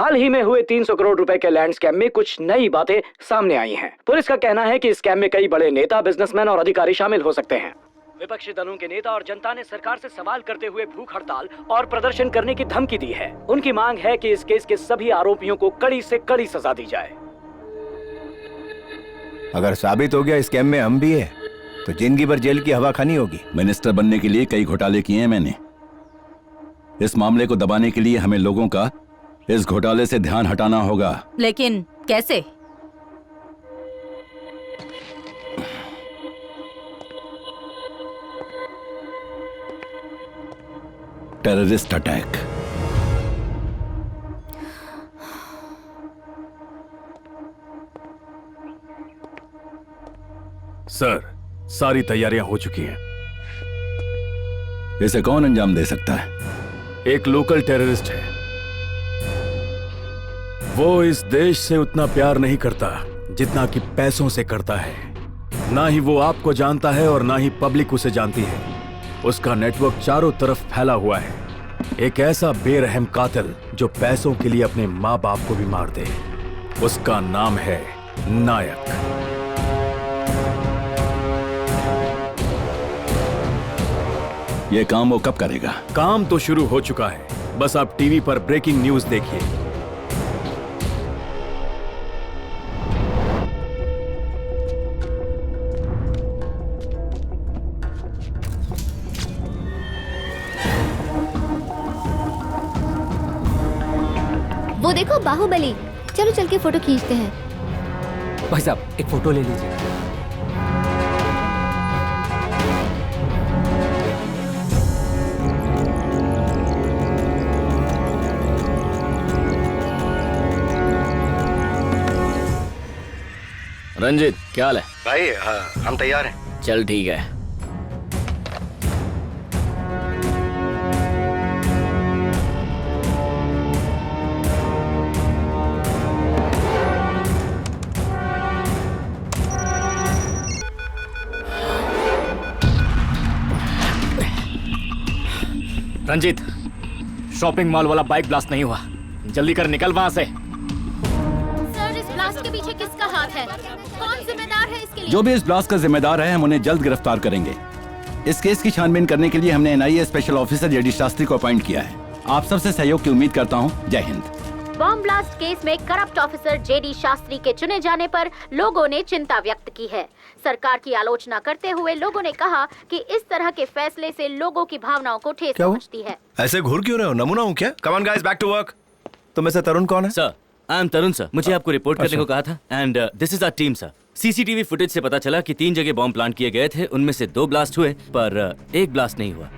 हाल ही में हुए 300 करोड़ रुपए के लैंड स्कैम में कुछ नई बातें सामने आई हैं। पुलिस का कहना है कि स्कैम में कई बड़े नेता, बिजनेसमैन और अधिकारी शामिल हो सकते हैं। विपक्षी दलों के नेता और जनता ने सरकार से सवाल करते हुए भूख हड़ताल और प्रदर्शन करने की धमकी दी है। उनकी मांग है कि इस केस के सभी आरोपियों को कड़ी से कड़ी सजा दी जाए। अगर साबित हो गया स्कैम में हम भी है तो जिंदगी भर जेल की हवा खानी होगी। मिनिस्टर बनने के लिए कई घोटाले किए हैं मैंने। इस मामले को दबाने के लिए हमें लोगों का इस घोटाले से ध्यान हटाना होगा। लेकिन कैसे? Terrorist attack. सर, सारी तैयारियां हो चुकी हैं। इसे कौन अंजाम दे सकता है? एक लोकल टेररिस्ट है। वो इस देश से उतना प्यार नहीं करता जितना कि पैसों से करता है। ना ही वो आपको जानता है और ना ही पब्लिक उसे जानती है। उसका नेटवर्क चारों तरफ फैला हुआ है। एक ऐसा बेरहम कातिल जो पैसों के लिए अपने माँ बाप को भी मार दे। उसका नाम है नायक। ये काम वो कब करेगा? काम तो शुरू हो चुका है, बस आप टीवी पर ब्रेकिंग न्यूज देखिए। वो देखो बाहुबली। चलो चल के फोटो खींचते हैं। भाई साहब एक फोटो ले लीजिए। रंजीत, क्या हाल है? भाई हम तैयार हैं। चल ठीक है। रंजीत, शॉपिंग मॉल वाला बाइक ब्लास्ट नहीं हुआ। जल्दी कर, निकल वहां से। सर, इस ब्लास्ट के पीछे किसका हाथ है? कौन जिम्मेदार है इसके लिए? जो भी इस ब्लास्ट का जिम्मेदार है, हम उन्हें जल्द गिरफ्तार करेंगे। इस केस की छानबीन करने के लिए हमने NIA special officer JD Shastri को अपॉइंट किया है। आप सबसे सहयोग की उम्मीद करता हूँ। जय हिंद। बॉम्ब ब्लास्ट केस में करप्ट ऑफिसर जेडी शास्त्री के चुने जाने पर लोगों ने चिंता व्यक्त की है। सरकार की आलोचना करते हुए लोगों ने कहा कि इस तरह के फैसले से लोगों की भावनाओं को ठेस पहुंचती है। ऐसे घूर क्यों रहे हो? नमूना हूँ क्या? Come on guys, back to work. तुम में से तरुण कौन है? Sir, I am Tarun sir. मुझे आपको रिपोर्ट करने को कहा था। And this is our team sir. CCTV footage से पता चला कि 3 जगह बॉम्ब प्लांट किए गए थे। उनमें से 2 ब्लास्ट हुए, पर एक ब्लास्ट नहीं हुआ।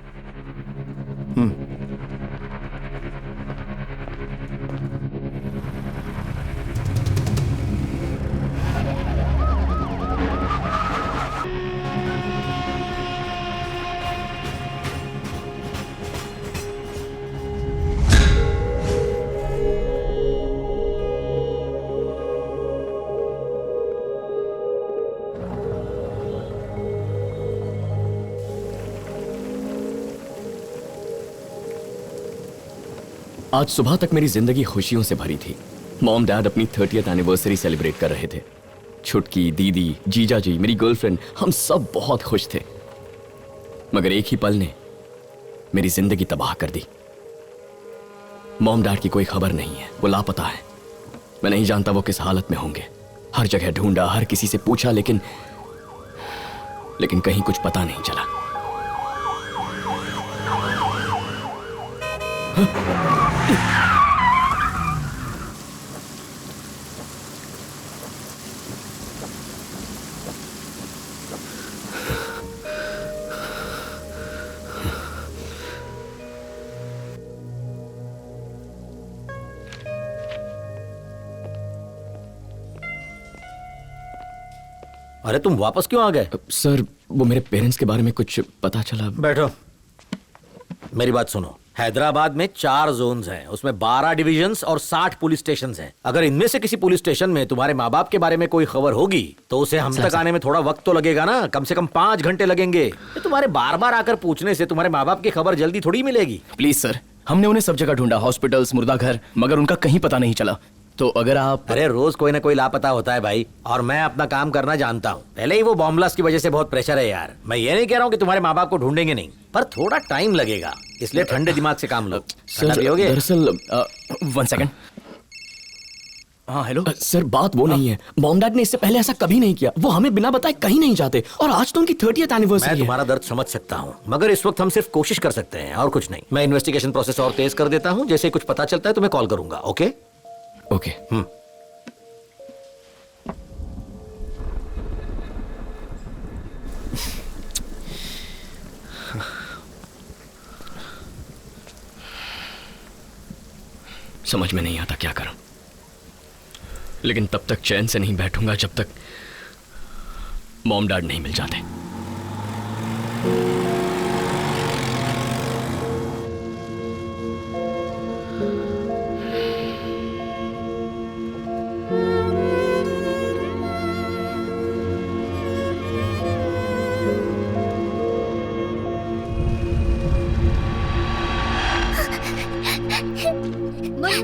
आज सुबह तक मेरी जिंदगी खुशियों से भरी थी। मॉम डैड अपनी 30th एनिवर्सरी सेलिब्रेट कर रहे थे। छुटकी, दीदी, जीजा जी, मेरी गर्लफ्रेंड, हम सब बहुत खुश थे। मगर एक ही पल ने मेरी जिंदगी तबाह कर दी। मॉम डैड की कोई खबर नहीं है, वो लापता है। मैं नहीं जानता वो किस हालत में होंगे। हर जगह ढूंढा, हर किसी से पूछा, लेकिन कहीं कुछ पता नहीं चला। अरे तुम वापस क्यों आ गए? सर, वो मेरे पेरेंट्स के बारे में कुछ पता चला। बैठो, मेरी बात सुनो। हैदराबाद में 4 जोन्स हैं, उसमें 12 डिविजन्स और 60 पुलिस स्टेशंस हैं। अगर इनमें से किसी पुलिस स्टेशन में तुम्हारे माँ बाप के बारे में कोई खबर होगी तो उसे हम तक आने में थोड़ा वक्त तो लगेगा ना। कम से कम 5 घंटे लगेंगे। तुम्हारे बार बार आकर पूछने से तुम्हारे माँ बाप की खबर जल्दी थोड़ी मिलेगी। प्लीज सर, हमने उन्हें सब जगह ढूंढा, हॉस्पिटल्स, मुर्दाघर, मगर उनका कहीं पता नहीं चला। तो अगर आप... अरे रोज कोई ना कोई लापता होता है भाई, और मैं अपना काम करना जानता हूँ। पहले ही वो बॉम्ब ब्लास्ट की वजह से बहुत प्रेशर है यार। मैं ये नहीं कह रहा हूँ कि तुम्हारे माँ बाप को ढूंढेंगे नहीं, पर थोड़ा टाइम लगेगा, इसलिए ठंडे दिमाग से काम लो। खाना पियोगे? दरअसल 1 सेकंड। हाँ हेलो सर, बात वो नहीं है। मॉम डैड ने इससे पहले ऐसा कभी नहीं किया। वो हमें बिना बताए कहीं नहीं जाते, और आज तो उनकी 30th एनिवर्सरी मैं है। तुम्हारा दर्द समझ सकता हूँ, मगर इस वक्त हम सिर्फ कोशिश कर सकते हैं और कुछ नहीं। मैं इन्वेस्टिगेशन प्रोसेस और तेज कर देता हूँ, जैसे ही कुछ पता चलता है तुम्हें कॉल करूंगा। Okay okay. समझ में नहीं आता क्या करूं, लेकिन तब तक चैन से नहीं बैठूंगा जब तक मॉम डैड नहीं मिल जाते।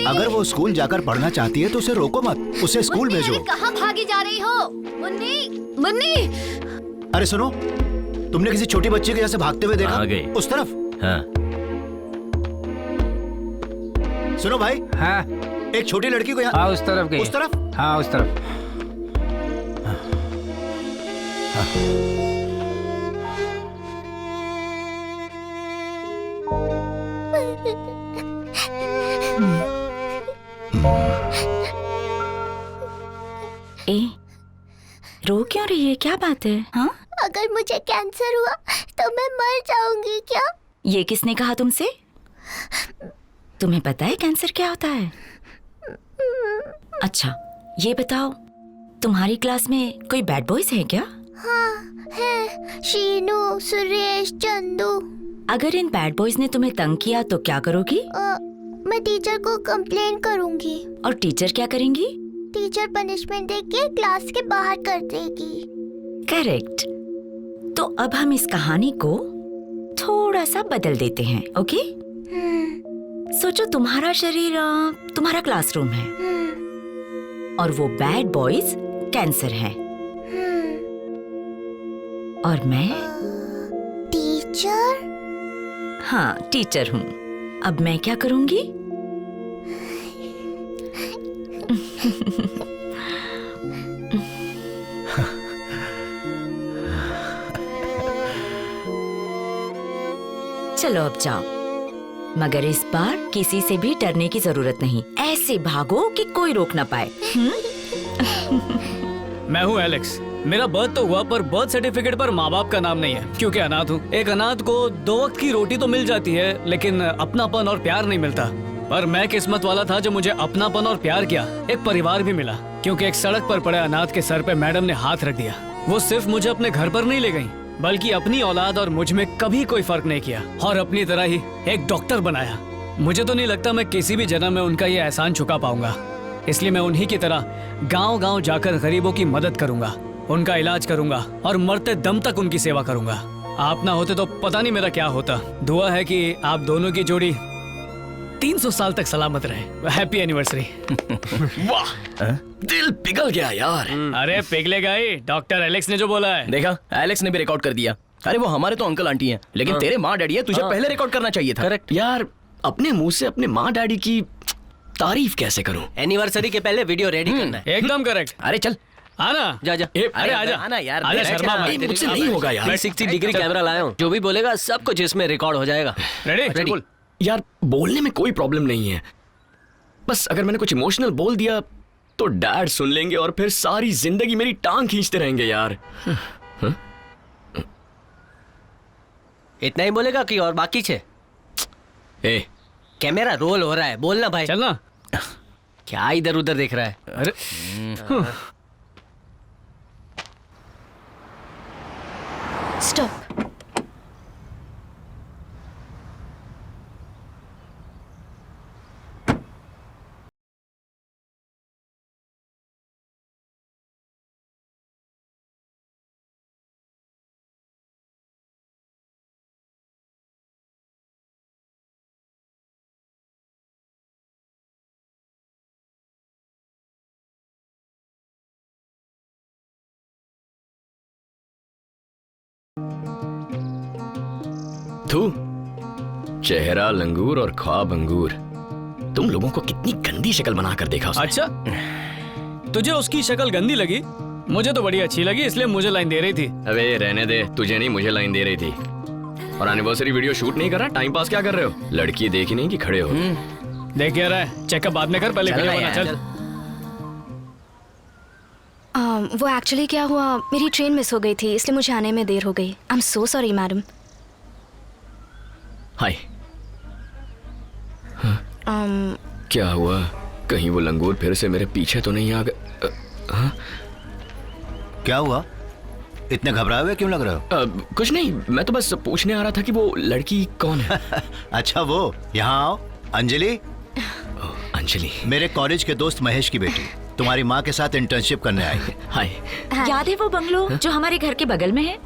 अगर वो स्कूल जाकर पढ़ना चाहती है तो उसे रोको मत, उसे स्कूल भेजो। कहाँ भागी जा रही हो? मुन्नी, मुन्नी। अरे सुनो, तुमने किसी छोटी बच्ची को जैसे भागते हुए देखा? आ गई। उस तरफ। हाँ। सुनो भाई। हाँ। एक छोटी लड़की को यहाँ। हाँ उस तरफ गई। उस तरफ? हाँ उस तरफ। ए, रो क्यों रही है? क्या बात है? हाँ? अगर मुझे कैंसर हुआ तो मैं मर जाऊंगी क्या? ये किसने कहा तुमसे? तुम्हें पता है कैंसर क्या होता है? अच्छा, ये बताओ, तुम्हारी क्लास में कोई बैड बॉयज है क्या? हाँ है, शीनू, सुरेश, चंदू। अगर इन बैड बॉयज ने तुम्हें तंग किया तो क्या करोगी? मैं टीचर को कंप्लेन करूंगी। और टीचर क्या करेंगी? टीचर पनिशमेंट देके क्लास के बाहर कर देगी। करेक्ट। तो अब हम इस कहानी को थोड़ा सा बदल देते हैं, ओके? सोचो तुम्हारा शरीर तुम्हारा क्लासरूम है, और वो बैड बॉयज कैंसर है, और मैं टीचर? हाँ टीचर हूँ। अब मैं क्या करूंगी? चलो अब जाओ, मगर इस बार किसी से भी डरने की जरूरत नहीं। ऐसे भागो कि कोई रोक ना पाए। मैं हूँ एलेक्स। मेरा बर्थ तो हुआ, पर बर्थ सर्टिफिकेट पर माँ बाप का नाम नहीं है, क्योंकि अनाथ हूँ। एक अनाथ को 2 वक्त की रोटी तो मिल जाती है, लेकिन अपनापन और प्यार नहीं मिलता। पर मैं किस्मत वाला था जो मुझे अपनापन और प्यार किया, एक परिवार भी मिला, क्योंकि एक सड़क पर पड़े अनाथ के सर पे मैडम ने हाथ रख दिया। वो सिर्फ मुझे अपने घर पर नहीं ले गई, बल्कि अपनी औलाद और मुझ में कभी कोई फर्क नहीं किया, और अपनी तरह ही एक डॉक्टर बनाया। मुझे तो नहीं लगता मैं किसी भी जन्म में उनका ये एहसान चुका पाऊंगा, इसलिए मैं उन्हीं की तरह गांव-गांव जाकर गरीबों की मदद करूंगा, उनका इलाज करूंगा और मरते दम तक उनकी सेवा करूंगा। आप ना होते तो पता नहीं मेरा क्या होता। दुआ है कि आप दोनों की जोड़ी 300 साल तक सलामत रहे। Happy anniversary. वाह, दिल पिघल गया यार। अरे पिघलेगा ही, डॉक्टर एलेक्स ने जो बोला है। देखा, एलेक्स ने भी रिकॉर्ड कर दिया। अरे वो हमारे तो अंकल आंटी हैं, लेकिन तेरे माँ डैडी है, तुझे पहले रिकॉर्ड करना चाहिए था। करेक्ट यार, अपने मुंह से अपने माँ डैडी की तारीफ कैसे करूं? एनिवर्सरी के पहले वीडियो रेडी करना है। एकदम करेक्ट। अरे चल आना, जा जा। अरे आजा, आना यार, आजा शर्मा मत। मुझसे नहीं होगा यार। 360 डिग्री कैमरा लाया हूँ, जो भी बोलेगा सब कुछ इसमें रिकॉर्ड हो जाएगा। रेडी? यार बोलने में कोई प्रॉब्लम नहीं है, बस अगर मैंने कुछ इमोशनल बोल दिया तो डैड सुन लेंगे और फिर सारी जिंदगी मेरी टांग खींचते रहेंगे यार। इतना ही बोलेगा कि और बाकी छे? ए, कैमरा रोल हो रहा है, बोलना भाई। चलना। क्या इधर उधर देख रहा है? अरे स्टॉप। थू, चेहरा लंगूर और ख्वाब अंगूर। तुम लोगों को कितनी गंदी शक्ल बनाकर देखा उसने। अच्छा, तुझे उसकी शक्ल गंदी लगी? मुझे तो बड़ी अच्छी लगी, इसलिए मुझे लाइन दे रही थी। अबे रहने दे, तुझे नहीं मुझे लाइन दे रही थी। और एनिवर्सरी वीडियो शूट नहीं कर रहा, टाइम पास क्या कर रहे हो? लड़की देखी नहीं कि खड़े हो? देख क्या रहा है, चेकअप बाद में कर, पहले वीडियो बना। चल। वो एक्चुअली क्या हुआ, मेरी ट्रेन मिस हो गई थी, इसलिए मुझे आने में देर हो गई। I am so sorry madam. Hi. क्या हुआ? कहीं वो लंगूर फिर से मेरे पीछे तो नहीं आ गए? क्या हुआ? इतने घबराए हुए क्यों लग रहे हो? कुछ नहीं, मैं तो बस पूछने आ रहा था कि वो लड़की कौन है। अच्छा वो, यहाँ आओ। अंजलि। अंजलि मेरे कॉलेज के दोस्त महेश की बेटी, तुम्हारी माँ के साथ इंटर्नशिप करने आई है। हाय। याद है वो बंगलो जो हमारे घर के बगल में है,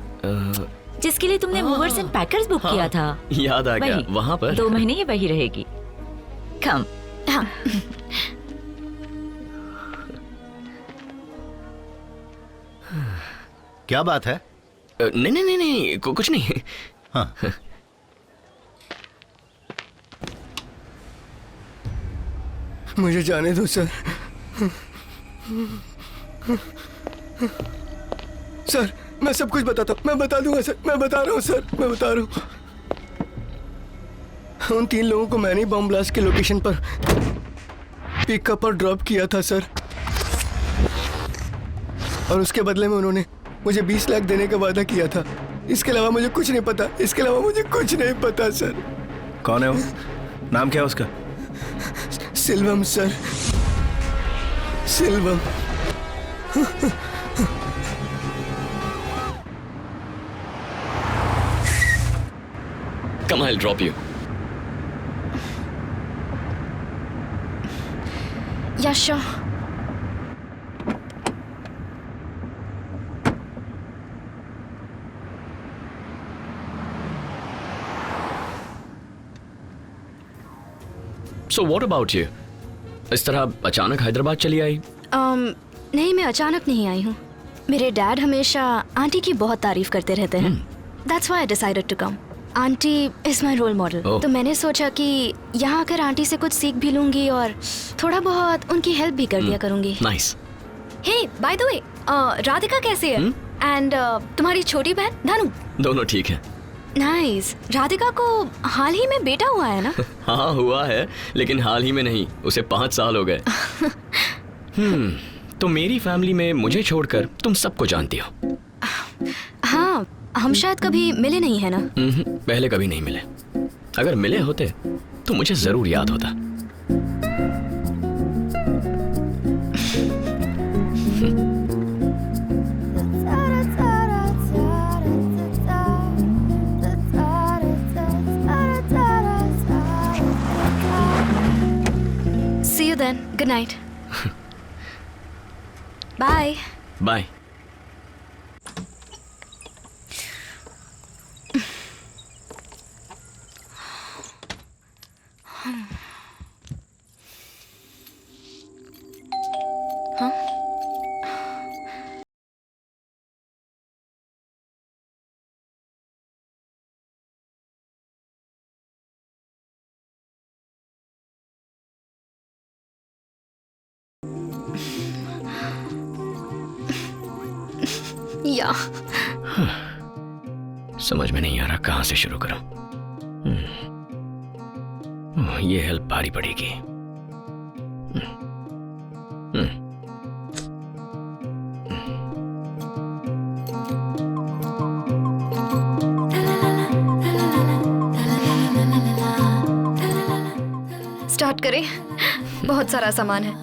जिसके लिए तुमने मूवर्स एंड पैकर्स बुक किया था? याद आ गया। वहाँ पर 2 महीने ये वही रहेगी। कम। हाँ। क्या बात है? नहीं नहीं नहीं नहीं, कुछ नहीं। हाँ। मुझे जाने दो सर। सर मैं सब कुछ बताता हूँ, मैं बता दूंगा सर, मैं बता रहा हूँ सर, मैं बता रहा हूँ। उन 3 लोगों को मैंने बॉम्ब ब्लास्ट के लोकेशन पर पिकअप और ड्रॉप किया था सर, और उसके बदले में उन्होंने मुझे 20 लाख देने का वादा किया था। इसके अलावा मुझे कुछ नहीं पता, इसके अलावा मुझे कुछ नहीं पता सर। कौन है वो? नाम क्या है उसका? सिल्वम sir, सिल्वम। Come, I'll drop you. Yeah, sure. So what about you? इस तरह अचानक हैदराबाद चली आई? नहीं, मैं अचानक नहीं आई हूँ। मेरे डैड हमेशा आंटी की बहुत तारीफ करते रहते हैं। That's why I decided to come. Aunty is my role model. तो मैंने सोचा कि यहाँ आकर आंटी से कुछ सीख भी लूंगी और थोड़ा बहुत उनकी हेल्प भी कर दिया करूंगी। Nice. Hey by the way, Radhika कैसे है? एंड तुम्हारी छोटी बहन धानु? दोनों ठीक है। नाइस। राधिका को हाल ही में बेटा हुआ है ना? हाँ हुआ है, लेकिन हाल ही में नहीं, उसे 5 साल हो गए। तो मेरी फैमिली में मुझे छोड़कर तुम सबको जानती हो। हाँ, हम शायद कभी मिले नहीं है ना? पहले कभी नहीं मिले। अगर मिले होते तो मुझे जरूर याद होता। See you then. Good night. Bye. Bye. या समझ में नहीं आ रहा कहां से शुरू करूं। ये हेल्प भारी पड़ेगी। स्टार्ट करें? बहुत सारा सामान है।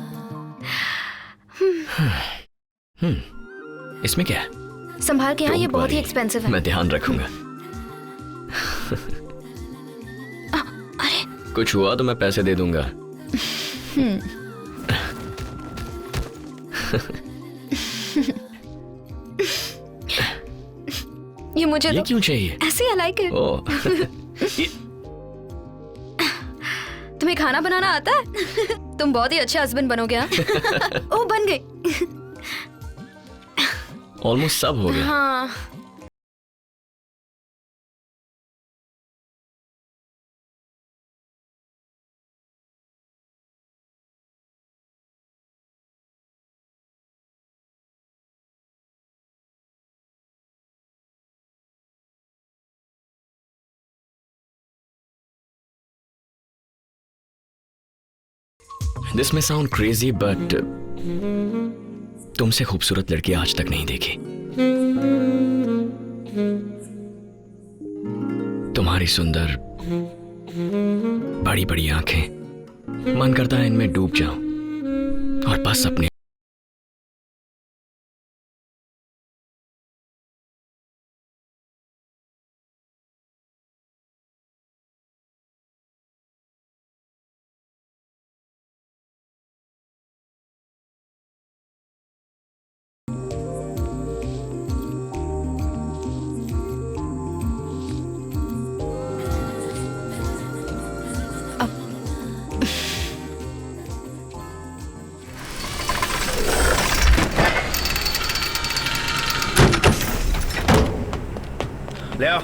इसमें क्या है? संभाल के यहाँ, ये Don't बहुत ही worry, एक्सपेंसिव है। मैं ध्यान रखूंगा। अरे कुछ हुआ तो मैं पैसे दे दूंगा। ये मुझे ये क्यों चाहिए? ऐसे आई लाइक इट। तुम्हें खाना बनाना आता है? तुम बहुत ही अच्छा हस्बैंड बनोगे। हाँ? ओह बन गई। ऑलमोस्ट सब हो गया। हाँ दिस में साउंड क्रेजी बट तुमसे खूबसूरत लड़की आज तक नहीं देखी। तुम्हारी सुंदर बड़ी बड़ी आंखें, मन करता है इनमें डूब जाऊं और बस अपने ले आओ,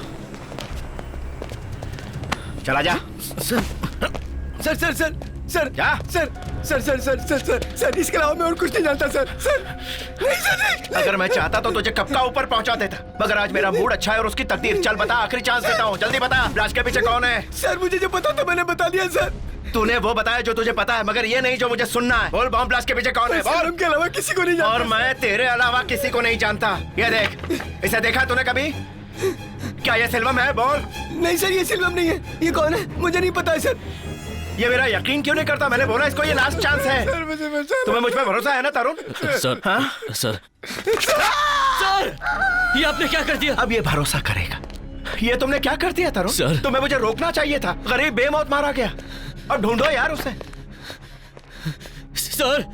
चला जा। Sir sir sir sir sir क्या? Sir sir sir sir sir sir sir इसके अलावा मैं और कुछ नहीं जानता सर। सर नहीं सर नहीं। अगर मैं चाहता तो तुझे कब का ऊपर पहुंचा देता, मगर आज मेरा मूड अच्छा है और उसकी तकदीर। चल बता, आखिरी चांस देता हूँ, जल्दी बता, लाश के पीछे कौन है? सर मुझे जो पता था मैंने बता दिया सर। तूने वो बताया जो तुझे पता है, मगर ये नहीं जो मुझे सुनना है। बोल, बॉम्ब ब्लास्ट के पीछे कौन है? बोल। के अलावा किसी को नहीं जानता। और मैं तेरे अलावा किसी को नहीं जानता। ये देख, इसे देखा तूने कभी? क्या ये सिल्वम है? बोल। नहीं सर, ये सिल्वम नहीं है। ये कौन है मुझे नहीं पता है सर। ये मेरा यकीन क्यों नहीं करता? मैंने बोला इसको ये लास्ट चांस है। सर मुझे तुम्हें मुझ पे भरोसा है ना तरुण? सर, हाँ? सर, सर, ये आपने क्या कर दिया? अब ये भरोसा करेगा। ये तुमने क्या कर दिया तरुण? सर, तुम्हें मुझे रोकना चाहिए था। गरीब बेमौत मारा गया। अब ढूंढो यार उसे। सर,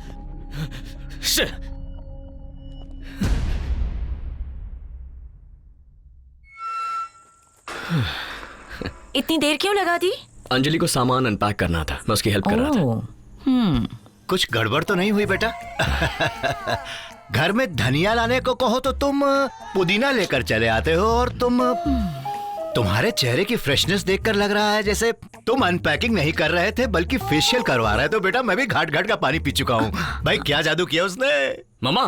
इतनी देर क्यों लगा दी? अंजलि को सामान अनपैक करना था, मैं उसकी हेल्प कर रहा था। कुछ गड़बड़ तो नहीं हुई बेटा? घर में धनिया लाने को कहो तो तुम पुदीना लेकर चले आते हो, और तुम्हारे चेहरे की फ्रेशनेस देखकर लग रहा है जैसे तुम अनपैकिंग नहीं कर रहे थे बल्कि फेशियल करवा रहे। तो बेटा मैं भी घाट घाट का पानी पी चुका हूँ। भाई क्या जादू किया उसने? मामा,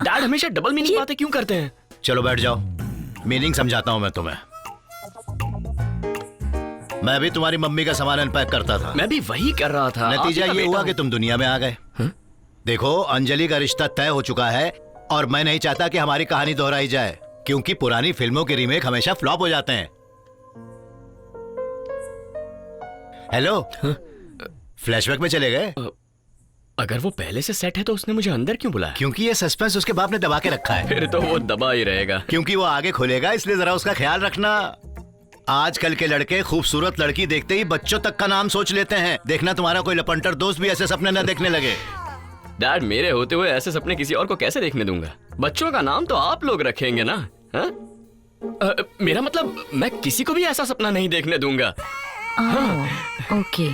डैड हमेशा डबल मीनिंग बातें क्यों करते हैं? चलो बैठ जाओ, मीनिंग समझाता हूँ मैं तुम्हें। मैं भी तुम्हारी मम्मी का सामान अनपैक करता था। मैं भी वही कर रहा था। नतीजा ये हुआ कि तुम दुनिया में आ गए। देखो, अंजलि का रिश्ता तय हो चुका है और मैं नहीं चाहता कि हमारी कहानी दोहराई जाए, क्योंकि पुरानी फिल्मों के रीमेक हमेशा फ्लॉप हो जाते हैं। हेलो, फ्लैशबैक में चले गए? अगर वो पहले से सेट है तो उसने मुझे अंदर क्यों बुलाया? क्योंकि ये सस्पेंस उसके बाप ने दबा के रखा है। फिर तो वो दबा ही रहेगा। क्योंकि वो आगे खुलेगा, इसलिए जरा उसका ख्याल रखना। आजकल के लड़के खूबसूरत लड़की देखते ही बच्चों तक का नाम सोच लेते हैं। देखना तुम्हारा कोई लपंटर दोस्त भी ऐसे सपने न देखने लगे। डैड, मेरे होते हुए ऐसे सपने किसी और को कैसे देखने दूंगा? बच्चों का नाम तो आप लोग रखेंगे ना? मेरा मतलब, मैं किसी को भी ऐसा सपना नहीं देखने दूंगा। ओके।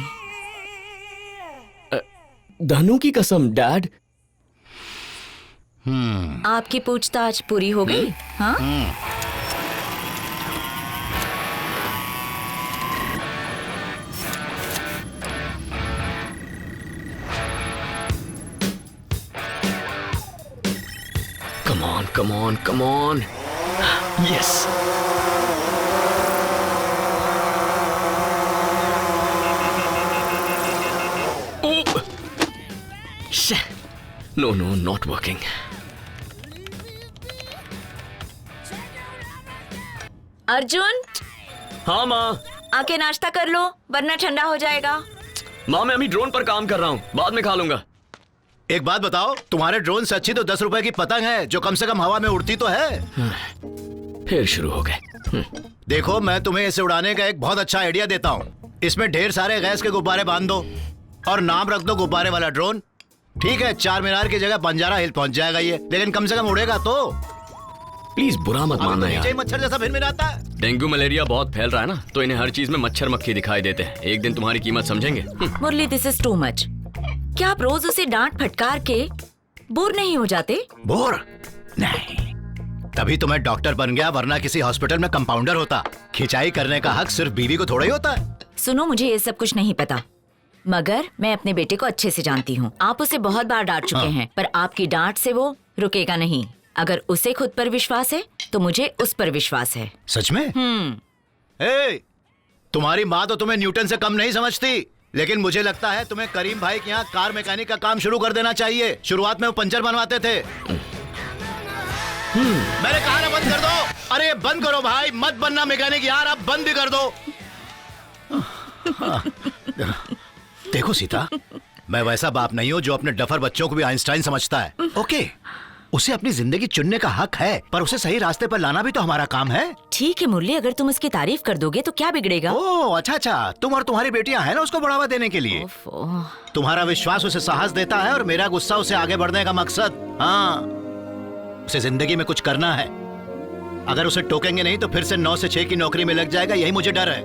धनु की कसम डैड। आपकी पूछताछ पूरी हो गई? हाँ? Come on. Yes. Oh. No, not working. Arjun. हाँ माँ। आके नाश्ता कर लो वरना ठंडा हो जाएगा। माँ, मैं अभी ड्रोन पर काम कर रहा हूँ, बाद में खा लूंगा। एक बात बताओ, तुम्हारे ड्रोन से अच्छी तो 10 रुपए की पतंग है जो कम से कम हवा में उड़ती तो है। फिर शुरू हो गए। देखो, मैं तुम्हें इसे उड़ाने का एक बहुत अच्छा आइडिया देता हूँ। इसमें ढेर सारे गैस के गुब्बारे बांध दो और नाम रख दो गुब्बारे वाला ड्रोन। ठीक है, चार मीनार की जगह बंजारा हिल पहुंच जाएगा ये, लेकिन कम से कम उड़ेगा तो। प्लीज बुरा मत मानना यार। मच्छर जैसा भिनभिनाता है। डेंगू मलेरिया बहुत फैल रहा है ना, तो इन्हें हर चीज में मच्छर मक्खी दिखाई देते हैं। एक दिन तुम्हारी कीमत समझेंगे। मुरली, दिस इज टू मच। क्या आप रोज उसे डांट फटकार के बोर नहीं हो जाते? बोर नहीं, तभी तो मैं डॉक्टर बन गया, वरना किसी हॉस्पिटल में कंपाउंडर होता। खिंचाई करने का हक सिर्फ बीवी को थोड़ा ही होता है। सुनो, मुझे ये सब कुछ नहीं पता, मगर मैं अपने बेटे को अच्छे से जानती हूँ। आप उसे बहुत बार डांट चुके हैं, पर आपकी डांट से वो रुकेगा नहीं। अगर उसे खुद पर विश्वास है तो मुझे उस पर विश्वास है। सच में? तुम्हारी माँ तो तुम्हें न्यूटन से कम नहीं समझती। लेकिन मुझे लगता है तुम्हें करीम भाई के यहाँ कार मैकेनिक का काम शुरू कर देना चाहिए। शुरुआत में वो पंचर बनवाते थे। मैंने कहा ना बंद कर दो। अरे बंद करो भाई, मत बनना मैकेनिक यार, आप बंद भी कर दो। देखो सीता, मैं वैसा बाप नहीं हूं जो अपने डफर बच्चों को भी आइंस्टाइन समझता है। ओके, उसे अपनी जिंदगी चुनने का हक है, पर उसे सही रास्ते पर लाना भी तो हमारा काम है। ठीक है मुरली, अगर तुम उसकी तारीफ कर दोगे तो क्या बिगड़ेगा? ओह अच्छा, तुम और तुम्हारी बेटियां हैं ना उसको बढ़ावा देने के लिए। तुम्हारा विश्वास उसे साहस देता है और मेरा गुस्सा उसे आगे बढ़ने का मकसद। हाँ, उसे जिंदगी में कुछ करना है। अगर उसे टोकेंगे नहीं तो फिर से 9 से 6 की नौकरी में लग जाएगा, यही मुझे डर है।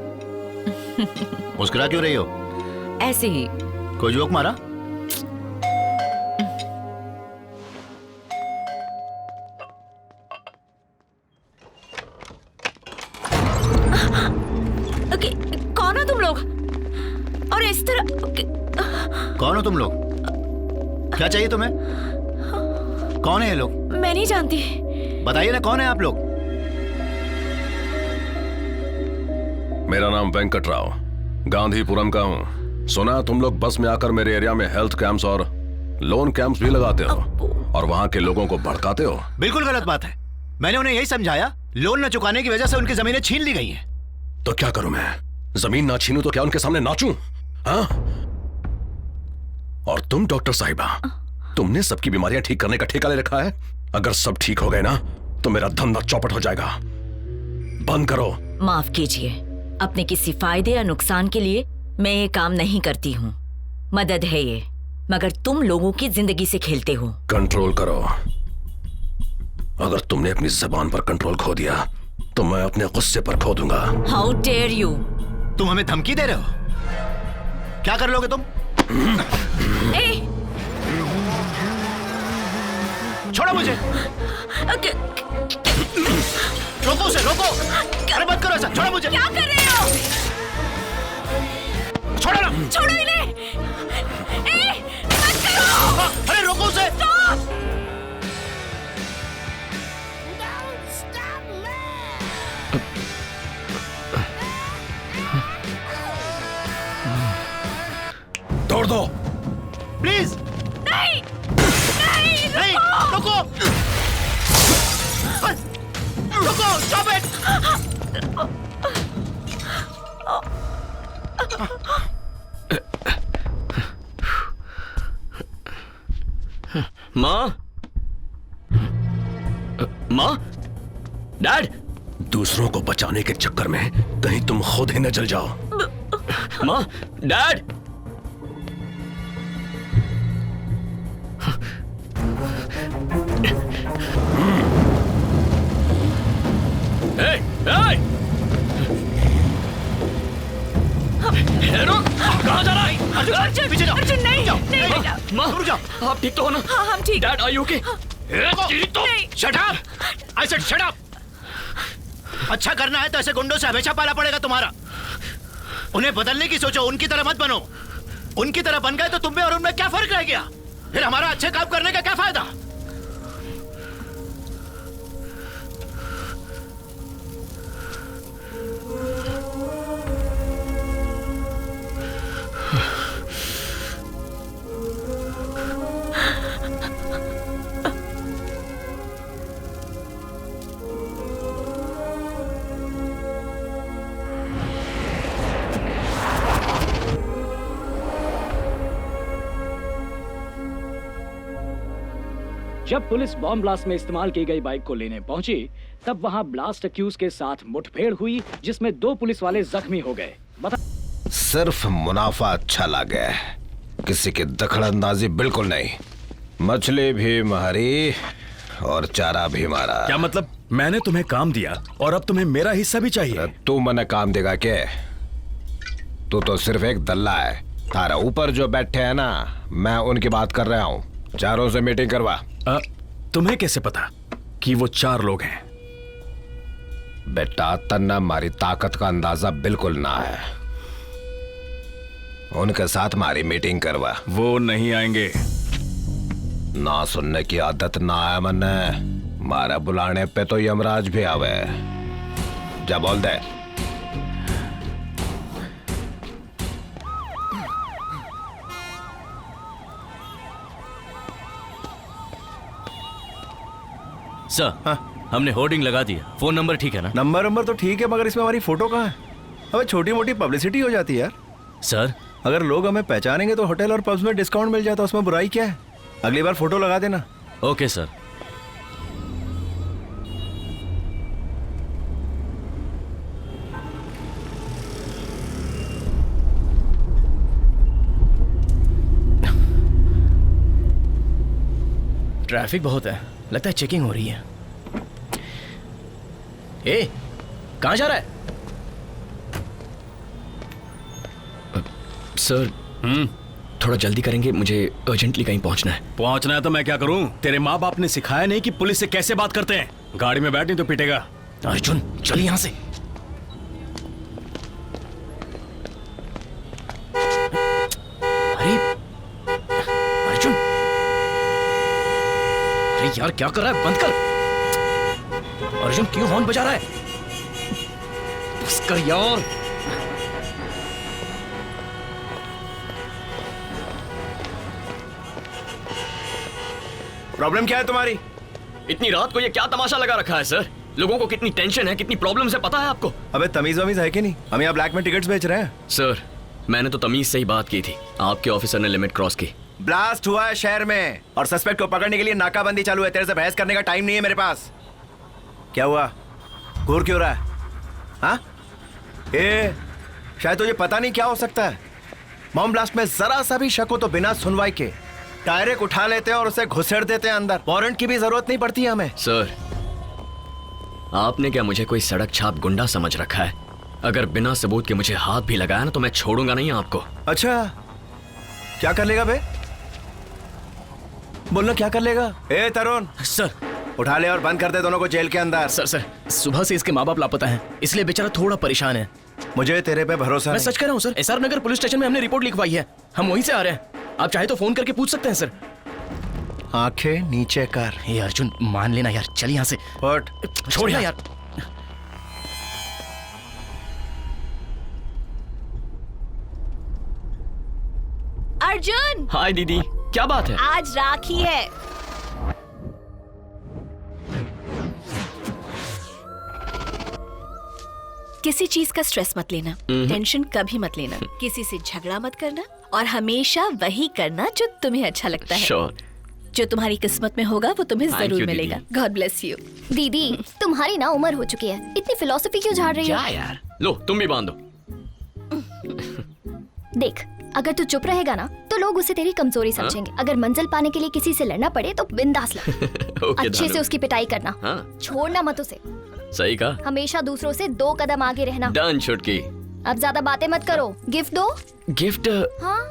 मुस्कुरा क्यों रही हो? ऐसे ही। कोई जोक मारा? ओके, कौन हो तुम लोग? और इस तरह कौन हो तुम लोग? क्या चाहिए तुम्हें? कौन है ये लोग? मैं नहीं जानती। बताइए ना, कौन है आप लोग? मेरा नाम वेंकट राव, गांधीपुरम का हूँ। सुना तुम लोग बस में आकर मेरे एरिया में हेल्थ कैंप्स और लोन कैंप्स भी लगाते हो और वहाँ के लोगों को भड़काते हो। बिल्कुल गलत बात है। मैंने उन्हें यही समझाया, लोन न चुकाने की वजह से उनकी जमीनें छीन ली गई हैं। तो क्या करूं मैं? जमीन ना छीनूं तो क्या उनके सामने नाचूं? हाँ? और तुम डॉक्टर साहिबा, तुमने सबकी बीमारियां ठीक करने का ठेका ले रखा है। अगर सब ठीक हो गए ना तो मेरा धंधा चौपट हो जाएगा। बंद करो। माफ कीजिए, अपने किसी फायदे या नुकसान के लिए मैं ये काम नहीं करती हूँ। मदद है ये, मगर तुम लोगों की जिंदगी से खेलते हो। कंट्रोल करो। अगर तुमने अपनी जबान पर कंट्रोल खो दिया तो मैं अपने गुस्से पर खो दूंगा। How dare you! तुम हमें धमकी दे रहे हो? क्या कर लोगे तुम? छोड़ो मुझे। रोको उसे, रोको। अरे मत करो ऐसा, छोड़ो मुझे। क्या कर रहे हो? छोड़ो ना। छोड़ो इन्हें। मत करो। अरे रोको उसे। तोड़ दो। प्लीज। नहीं, नहीं, रुको। रुको, stop it। माँ, माँ, डैड। दूसरों को बचाने के चक्कर में कहीं तुम खुद ही न जल जाओ। माँ, डैड। कहाँ जा रहा है? अर्जुन, पीछे जाओ। अर्जुन नहीं, नहीं बेटा। माँ, दूर जाओ। आप ठीक तो हो ना? हाँ, हम ठीक। Dad, are you okay? Shut up! I said shut up! अच्छा करना है तो ऐसे गुंडों से हमेशा पाला पड़ेगा तुम्हारा। उन्हें बदलने की सोचो, उनकी तरह मत बनो। उनकी तरह बन गए तो तुम में और उनमें क्या फर्क रह गया? फिर हमारा अच्छे काम करने का क्या फायदा? जब पुलिस बॉम्ब ब्लास्ट में इस्तेमाल की गई बाइक को लेने पहुंची, तब वहां ब्लास्ट अक्यूज के साथ मुठभेड़ हुई, जिसमें 2 पुलिस वाले जख्मी हो गए। सिर्फ मुनाफा अच्छा लगा, किसी की दखलंदाजी बिल्कुल नहीं। मछली भी मारी और चारा भी मारा। क्या मतलब? मैंने तुम्हें काम दिया और अब तुम्हें मेरा हिस्सा भी चाहिए? तू मैंने काम देगा क्या? तू तो सिर्फ एक दल्ला है। तारा ऊपर जो बैठे हैं ना, मैं उनकी बात कर रहा हूँ। चारों से मीटिंग करवा। तुम्हें कैसे पता कि वो 4 लोग हैं? बेटा, तन्ना हमारी ताकत का अंदाजा बिल्कुल ना है। उनके साथ हमारी मीटिंग करवा। वो नहीं आएंगे। ना सुनने की आदत ना है मन्ने। मारा बुलाने पे तो यमराज भी आवे। जा बोल दे। सर हमने होर्डिंग लगा दिया। फोन नंबर ठीक है ना? नंबर तो ठीक है, मगर इसमें हमारी फोटो कहाँ है? अबे छोटी मोटी पब्लिसिटी हो जाती है यार। सर अगर लोग हमें पहचानेंगे तो होटल और पब्स में डिस्काउंट मिल जाता, उसमें बुराई क्या है? अगली बार फोटो लगा देना। Okay sir. ट्रैफिक बहुत है, लगता है चेकिंग हो रही है। ए, कहाँ जा रहा है? सर थोड़ा जल्दी करेंगे, मुझे अर्जेंटली कहीं पहुंचना है। पहुंचना है तो मैं क्या करूं? तेरे माँ बाप ने सिखाया नहीं कि पुलिस से कैसे बात करते हैं? गाड़ी में बैठ नहीं तो पिटेगा। अर्जुन चल यहाँ से। अरे अर्जुन, अरे यार क्या कर रहा है? बंद कर। अर्जुन क्यों हॉर्न बजा रहा है? बस कर यार। प्रॉब्लम क्या है तुम्हारी? इतनी रात को ये क्या तमाशा लगा रखा है सर? लोगों को कितनी टेंशन है, कितनी प्रॉब्लम्स है, पता है आपको? अबे तमीज वमीज है कि नहीं? हम यहाँ ब्लैक में टिकट्स बेच रहे हैं। सर मैंने तो तमीज से ही बात की थी, आपके ऑफिसर ने लिमिट क्रॉस की। ब्लास्ट हुआ है शहर में और सस्पेक्ट को पकड़ने के लिए नाकाबंदी चालू है। तेरे से बहस करने का टाइम नहीं है मेरे पास। क्या हुआ? घूर क्यों रहा है? हाँ? ए, शायद तुझे पता नहीं क्या हो सकता है। बॉम्ब ब्लास्ट में जरा सा भी शक हो तो बिना सुनवाई के डायरेक्ट उठा लेते हैं और उसे घुसेड़ देते हैं अंदर। वारंट की भी जरूरत नहीं पड़ती है हमें। सर आपने क्या मुझे कोई सड़क छाप गुंडा समझ रखा है? अगर बिना सबूत के मुझे हाथ भी लगाया ना तो मैं छोड़ूंगा नहीं आपको। अच्छा, क्या कर लेगा बे? बोलना क्या कर लेगा? ए तरुण, सर उठा ले और बंद कर दे दोनों को जेल के अंदर। सर सुबह से इसके माँ बाप लापता हैं, इसलिए बेचारा थोड़ा परेशान है। मुझे तेरे पे भरोसा मैं सच कह रहा हूँ सर। एसआर नगर पुलिस स्टेशन में हमने रिपोर्ट लिखवाई है, हम वहीं से आ रहे हैं। आप चाहे तो फोन करके पूछ सकते हैं सर। आंखें नीचे कर। ये अर्जुन मान लेना यार, चल यहाँ से। हट, छोड़ यार। अर्जुन! हाय दीदी, क्या बात है? आज राखी है। किसी चीज का स्ट्रेस मत लेना, टेंशन कभी मत लेना, किसी से झगड़ा मत करना और हमेशा वही करना जो तुम्हें अच्छा लगता है। Sure. जो तुम्हारी किस्मत में होगा वो तुम्हें Thank जरूर you, मिलेगा। God bless you. दीदी तुम्हारी ना उम्र हो चुकी है, इतनी फिलोसफी क्यों झाड़ रही हो? क्या यार? लो तुम भी बांधो। देख, अगर तू चुप रहेगा ना तो लोग उसे तेरी कमजोरी समझेंगे। अगर मंजिल पाने के लिए किसी से लड़ना पड़े तो बिंदास लड़। Okay, अच्छे से उसकी पिटाई करना, छोड़ना मत उसे। सही कहा। हमेशा दूसरों से 2 कदम आगे रहना। डन छुटकी। अब ज्यादा बातें मत करो। गिफ्ट दो। गिफ्ट? हाँ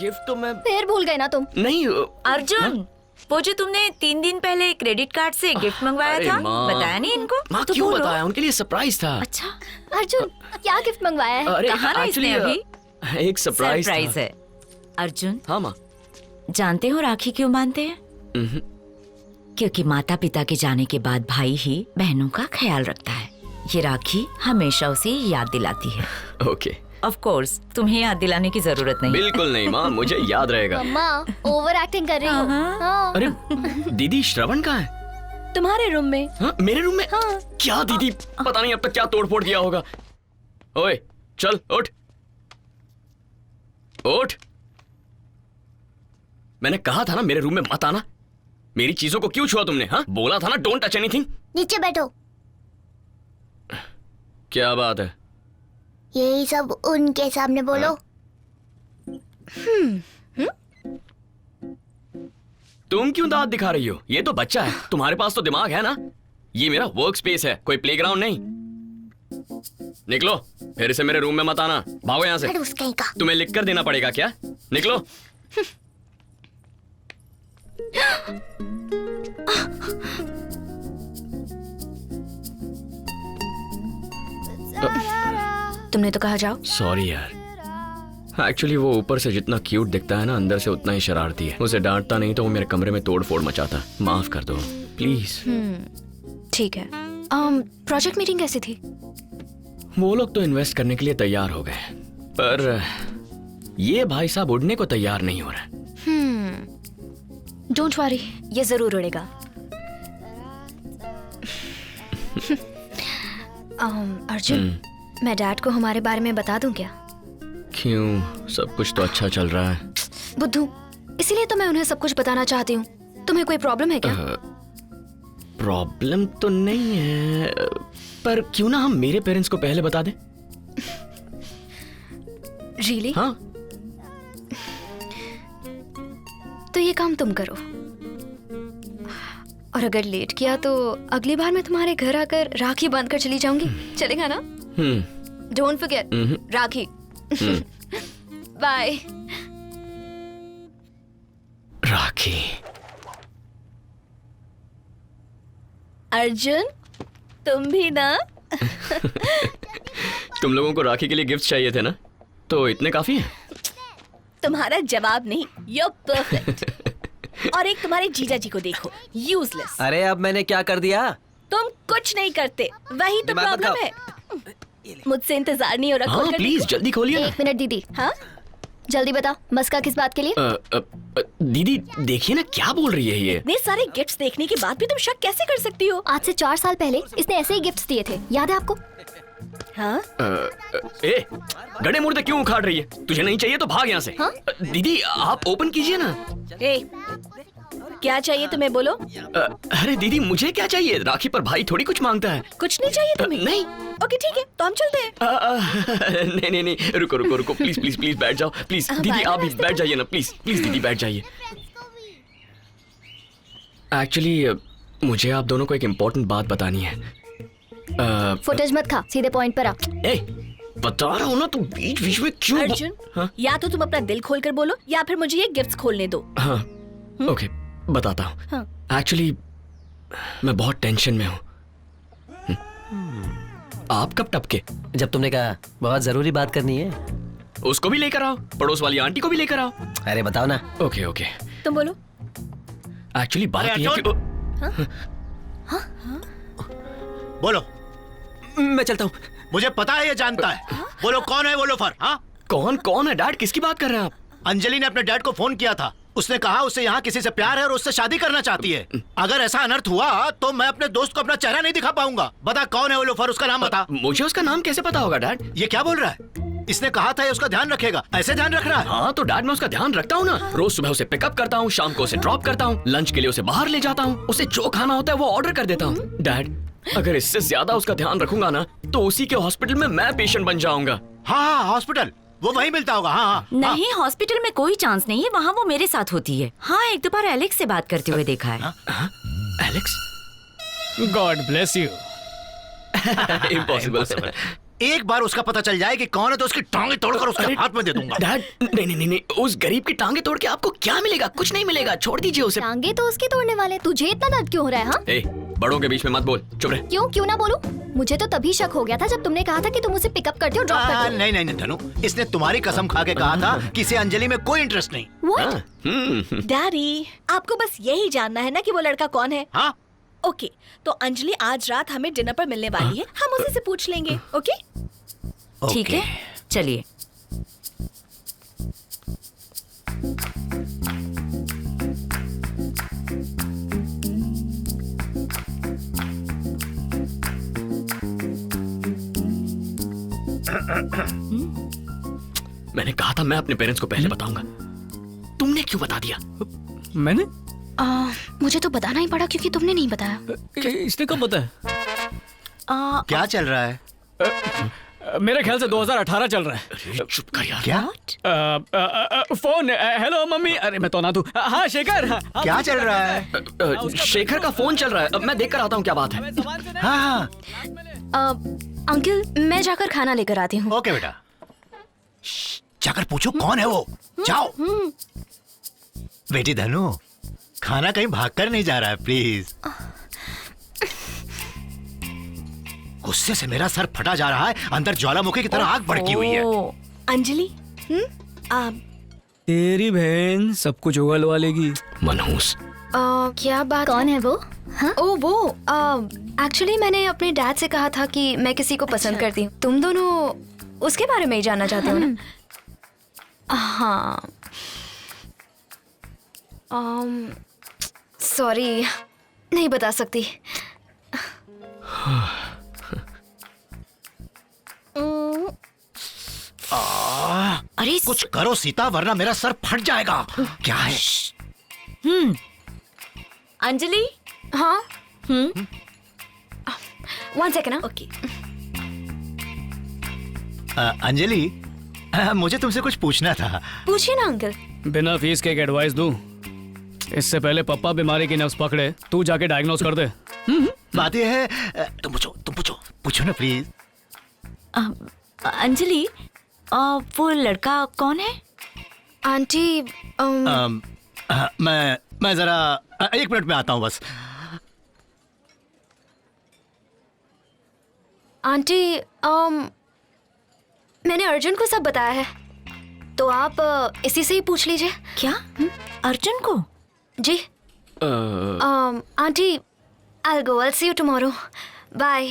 गिफ्ट तो मैं फिर भूल गए ना तुम। नहीं। अर्जुन, वो जो तुमने 3 दिन पहले क्रेडिट कार्ड से गिफ्ट मंगवाया था, बताया नहीं इनको? माँ तो क्यों बोलो। बताया? उनके लिए सरप्राइज था। अच्छा अर्जुन, क्या गिफ्ट मंगवाया है? अरे कहा ना इसने अभी? एक सरप्राइज है। अर्जुन, हाँ माँ। जानते हो राखी क्यों बांधते हैं? क्योंकि माता पिता के जाने के बाद भाई ही बहनों का ख्याल रखता है। ये राखी हमेशा उसे याद दिलाती है। ओके। ऑफ कोर्स तुम्हें याद दिलाने की जरूरत नहीं। बिल्कुल नहीं माँ, मुझे याद रहेगा। मम्मा ओवर एक्टिंग कर रही हो। हाँ। अरे दीदी, श्रवण कहाँ है? तुम्हारे रूम में। हाँ, मेरे रूम में? हाँ। क्या दीदी, पता नहीं अब तक क्या तोड़फोड़ किया होगा। ओए चल उठ उठ। मैंने कहा था ना मेरे रूम में मत आना। मेरी चीजों को क्यों छुआ तुमने? हाँ, बोला था ना डोंट टच एनीथिंग। नीचे बैठो। क्या बात है? यही सब उनके सामने बोलो। तुम क्यों दांत दिखा रही हो? ये तो बच्चा है, तुम्हारे पास तो दिमाग है ना। ये मेरा वर्क स्पेस है, कोई प्लेग्राउंड नहीं। निकलो, फिर से मेरे रूम में मत आना। भागो यहाँ से। तुम्हें लिख कर देना पड़ेगा क्या? निकलो। तुमने तो कहा जाओ। सॉरी यार, एक्चुअली वो ऊपर से जितना क्यूट दिखता है ना, अंदर से उतना ही शरारती है। उसे डांटता नहीं तो वो मेरे कमरे में तोड़ फोड़ मचाता। माफ कर दो प्लीज। ठीक है। प्रोजेक्ट मीटिंग कैसी थी? वो लोग तो इन्वेस्ट करने के लिए तैयार हो गए, पर ये भाई साहब उड़ने को तैयार नहीं हो रहे। डोंट वरी, ये जरूर उड़ेगा। अर्जुन, मैं डैड को हमारे बारे में बता दूं क्या? क्यों? सब कुछ तो अच्छा चल रहा है। बुद्धू, इसीलिए तो मैं उन्हें सब कुछ बताना चाहती हूँ। तुम्हें कोई प्रॉब्लम है क्या? प्रॉब्लम तो नहीं है, पर क्यों ना हम मेरे पेरेंट्स को पहले बता दें? रियली? हाँ। तो ये काम तुम करो, और अगर लेट किया तो अगली बार मैं तुम्हारे घर आकर राखी बांध कर चली जाऊंगी। चलेगा ना? Don't forget rakhi. बाय। राखी। अर्जुन, तुम भी ना? तुम लोगों को राखी के लिए गिफ्ट चाहिए थे ना, तो इतने काफी हैं। तुम्हारा जवाब नहीं, you're perfect। और एक तुम्हारे जीजा जी को देखो, यूजलेस। अरे अब मैंने क्या कर दिया? तुम कुछ नहीं करते, वही तो दिमाग मत प्रॉब्लम है। मुझसे इंतजार नहीं हो रहा। हाँ प्लीज जल्दी खोलिए। 1 मिनट दीदी। हाँ जल्दी बता, मस्का किस बात के लिए? दीदी देखिए ना क्या बोल रही है ये। इतने सारे गिफ्ट्स देखने के बाद भी तुम शक कैसे कर सकती हो? आज से 4 साल पहले इसने ऐसे ही गिफ्ट्स दिए थे, याद है आपको? हाँ? ए, गड़े मुर्दे क्यों उखाड़ रही है? तुझे नहीं चाहिए तो भाग यहाँ से। हाँ? दीदी आप ओपन कीजिए ना। ए, क्या चाहिए तुम्हें, बोलो। अरे दीदी मुझे क्या चाहिए? राखी पर भाई थोड़ी कुछ मांगता है। कुछ नहीं चाहिए तुम्हें? नहीं। ओके ठीक है, तो हम चलते हैं। नहीं नहीं नहीं, रुको रुको रुको, प्लीज प्लीज प्लीज बैठ जाओ प्लीज। दीदी आप भी बैठ जाइए ना, प्लीज प्लीज दीदी बैठ जाइए। एक्चुअली मुझे आप दोनों को एक इम्पोर्टेंट बात बतानी है। फुटेज मत खा, सीधे पॉइंट पर आ। बता रहा हूँ ना, तू बीच बीच में क्यों? अर्जुन, हाँ? या तो तुम अपना दिल खोल कर बोलो, या फिर मुझे ये गिफ्ट्स खोलने दो। हाँ ओके बताता हूँ। हाँ। एक्चुअली मैं बहुत टेंशन में हूँ। आप कब टपके? जब तुमने कहा बहुत जरूरी बात करनी है। उसको भी लेकर आओ, पड़ोस वाली आंटी को भी लेकर आओ। अरे बताओ ना। Okay okay. तुम बोलो। एक्चुअली बात ये है कि बोलो। मैं चलता हूँ। मुझे पता है, ये जानता है। बोलो कौन है वो लोफर? हाँ कौन है डैड? किसकी बात कर रहे हैं आप? अंजलि ने अपने डैड को फोन किया था। उसने कहा उसे यहाँ किसी से प्यार है और उससे शादी करना चाहती है। अगर ऐसा अनर्थ हुआ तो मैं अपने दोस्त को अपना चेहरा नहीं दिखा पाऊंगा। बता कौन है वो लोफर, उसका नाम बता। मुझे उसका नाम कैसे पता होगा डैड? ये क्या बोल रहा है? इसने कहा था ये उसका ध्यान रखेगा, ऐसे ध्यान रख रहा है? हाँ तो डैड मैं उसका ध्यान रखता हूँ ना। रोज सुबह उसे पिकअप करता हूँ, शाम को उसे ड्रॉप करता हूँ, लंच के लिए उसे बाहर ले जाता हूँ, उसे जो खाना होता है वो ऑर्डर कर देता हूँ। डैड अगर इससे ज्यादा उसका ध्यान रखूंगा ना तो उसी के हॉस्पिटल में मैं पेशेंट बन जाऊंगा। हाँ हॉस्पिटल, वो वहीं मिलता होगा। हाँ नहीं, हॉस्पिटल में कोई चांस नहीं है, वहाँ वो मेरे साथ होती है। हाँ एक दो बार एलेक्स से बात करते हुए देखा है। Alex? God bless you. Impossible. एक बार उसका पता चल जाए कि कौन है तो उसकी टांगे तोड़कर उसके हाथ में दे दूंगा। डैड नहीं, उस गरीब की टांगे तोड़ के आपको क्या मिलेगा? कुछ नहीं मिलेगा, छोड़ दीजिए उसे। टांगे तो उसके तोड़ने वाले, तुझे इतना दर्द क्यों हो रहा है? हाँ बड़ों के बीच में मत बोल, चुप रह। क्यों ना बोलूं? मुझे तो तभी शक हो गया था जब तुमने कहा था कि तुम उसे पिकअप करते हो, ड्रॉप करते हो। नहीं धनु, इसने तुम्हारी कसम खा के कहा था कि इसे अंजलि में कोई इंटरेस्ट नहीं। What? डैडी आपको बस यही जानना है ना कि वो लड़का कौन है? हाँ ओके, तो अंजलि आज रात हमें डिनर पर मिलने वाली है, हम उसी से पूछ लेंगे। ओके ठीक है, चलिए। मैंने कहा था मैं अपने पेरेंट्स को पहले बताऊंगा, तुमने क्यों बता दिया? मैंने? मुझे तो बताना ही पड़ा क्योंकि तुमने नहीं बताया। इसने कब बताया? क्या चल रहा है? मेरे ख्याल से 2018 चल रहा है। चुप कर यार। क्या? फोन। Hello mummy. अरे मैं तो ना तू। हाँ शेखर। क्या चल रहा है? शेखर का फोन चल रहा है, मैं देख कर आता हूँ क्या बात है। हाँ अंकल मैं जाकर खाना लेकर आती हूँ। ओके बेटा, जाकर पूछो कौन है वो। जाओ। बेटी धनु, खाना कहीं भागकर नहीं जा रहा है, प्लीज। गुस्से से मेरा सर फटा जा रहा है, अंदर ज्वालामुखी की तरह आग भड़की हुई है। अंजलि तेरी बहन सब कुछ उगल वालेगी। मनहूस। क्या बात? कौन है वो? हाँ? ओ वो एक्चुअली मैंने अपने डैड से कहा था कि मैं किसी को पसंद करती हूँ। तुम दोनों उसके बारे में ही जानना चाहते हो ना? हाँ सॉरी नहीं बता सकती। अरे कुछ करो सीता, वरना मेरा सर फट जाएगा। क्या है? अंजलि। हाँ। 1 सेकेंड। ओके। अंजलि, मुझे तुमसे कुछ पूछना था। पूछिए ना अंकल। बिना फीस के एक एडवाइस दूं? इससे पहले पप्पा बीमारी की नब्ज पकड़े, तू जाके डायग्नोस कर दे। बात यह है, तुम पूछो ना प्लीज। अंजलि, वो लड़का कौन है? आंटी मैं जरा 1 मिनट में आता हूँ बस। आंटी मैंने अर्जुन को सब बताया है, तो आप इसी से ही पूछ लीजिए। क्या? अर्जुन को? जी। Aunty, I'll go. I'll see you tomorrow. Bye.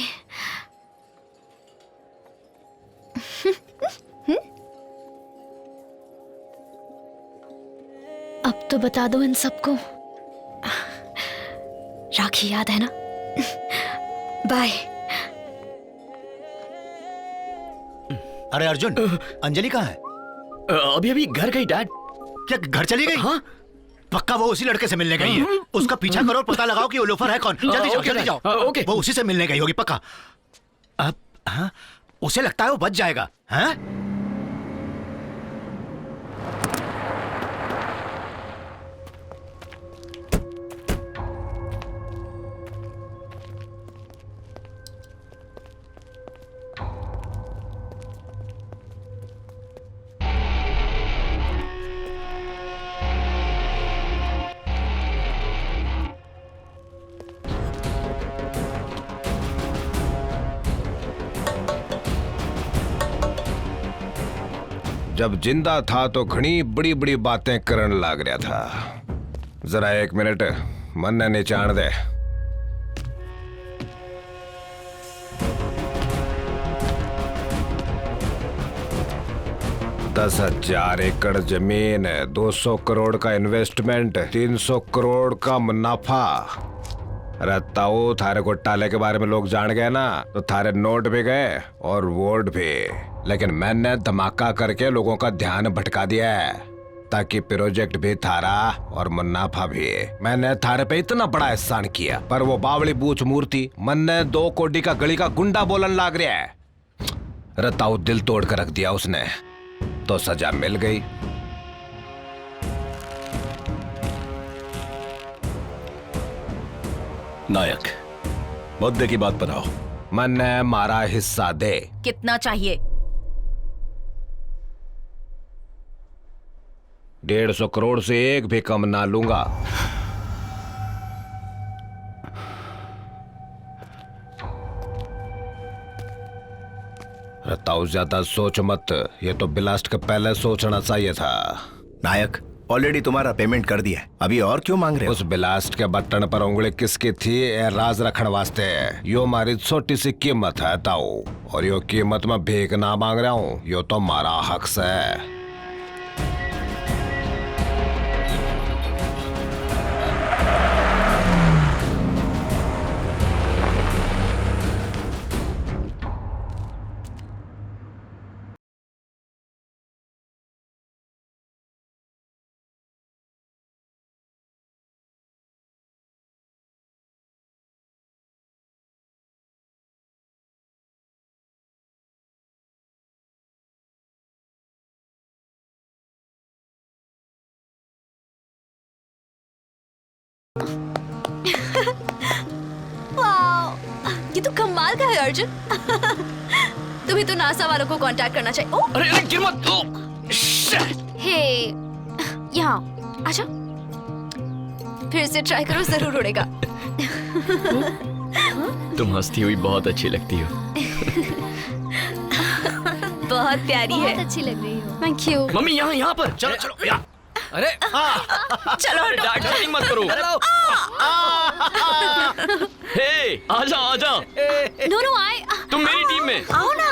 अब तो बता दो इन सबको। राखी याद है ना? बाय। अरे अर्जुन, अंजलि कहाँ है? अभी घर गई डैड। क्या घर चली गई? हाँ। पक्का वो उसी लड़के से मिलने गई है। उसका पीछा करो और पता लगाओ कि वो लोफर है कौन। जल्दी जाओ। ओके। वो उसी से मिलने गई होगी पक्का। अब हाँ, उसे लगता है वो बच जाएगा। हाँ? जब जिंदा था तो घनी बड़ी बड़ी बातें करन लाग रहा था। जरा 1 मिनट मन ने निचाण दे। दस 10,000 एकड़ जमीन, 200 करोड़ का इन्वेस्टमेंट, 300 करोड़ का मुनाफा। अरे ताऊ, थारे घोटाले के बारे में लोग जान गए ना, तो थारे नोट भी गए और वोट भी। लेकिन मैंने धमाका करके लोगों का ध्यान भटका दिया है, ताकि प्रोजेक्ट भी थारा और मुनाफा भी। मैंने थारे पे इतना बड़ा एहसान किया, पर वो बावली बूच मूर्ति मन ने 2 कोटी का गली का गुंडा बोलन लाग रहा है। अरे ताऊ, दिल तोड़ कर रख दिया उसने, तो सजा मिल गई। नायक, मुद्दे की बात पर आओ। मन ने मारा हिस्सा दे। कितना चाहिए? 150 करोड़ से एक भी कम ना लूंगा। ताऊ, ज्यादा सोच मत, ये तो ब्लास्ट के पहले सोचना चाहिए था। नायक, ऑलरेडी तुम्हारा पेमेंट कर दिया है, अभी और क्यों मांग रहे हो? उस ब्लास्ट के बटन पर उंगली किसकी थी, ये राज रखने वास्ते। यो हमारी छोटी सी कीमत है ताऊ, और यो कीमत में भीख ना मांग रहा हूँ, यो तो हमारा हक है। ये तो कमाल का है अर्जुन। तुम्हें तो नासा वालों को कांटेक्ट करना चाहिए। ओ! अरे गिर मत। हे, यहाँ आजा, फिर से ट्राई करो, जरूर उड़ेगा। तुम हंसती हुई बहुत अच्छी लगती हो। बहुत प्यारी है। बहुत अच्छी लग रही हो। Thank you. मम्मी, यहाँ पर चलो चलो। यहाँ। अरे चलो डांट मत करो। हे, आजा आजा। नो नो, आई। तुम मेरी टीम में आओ ना।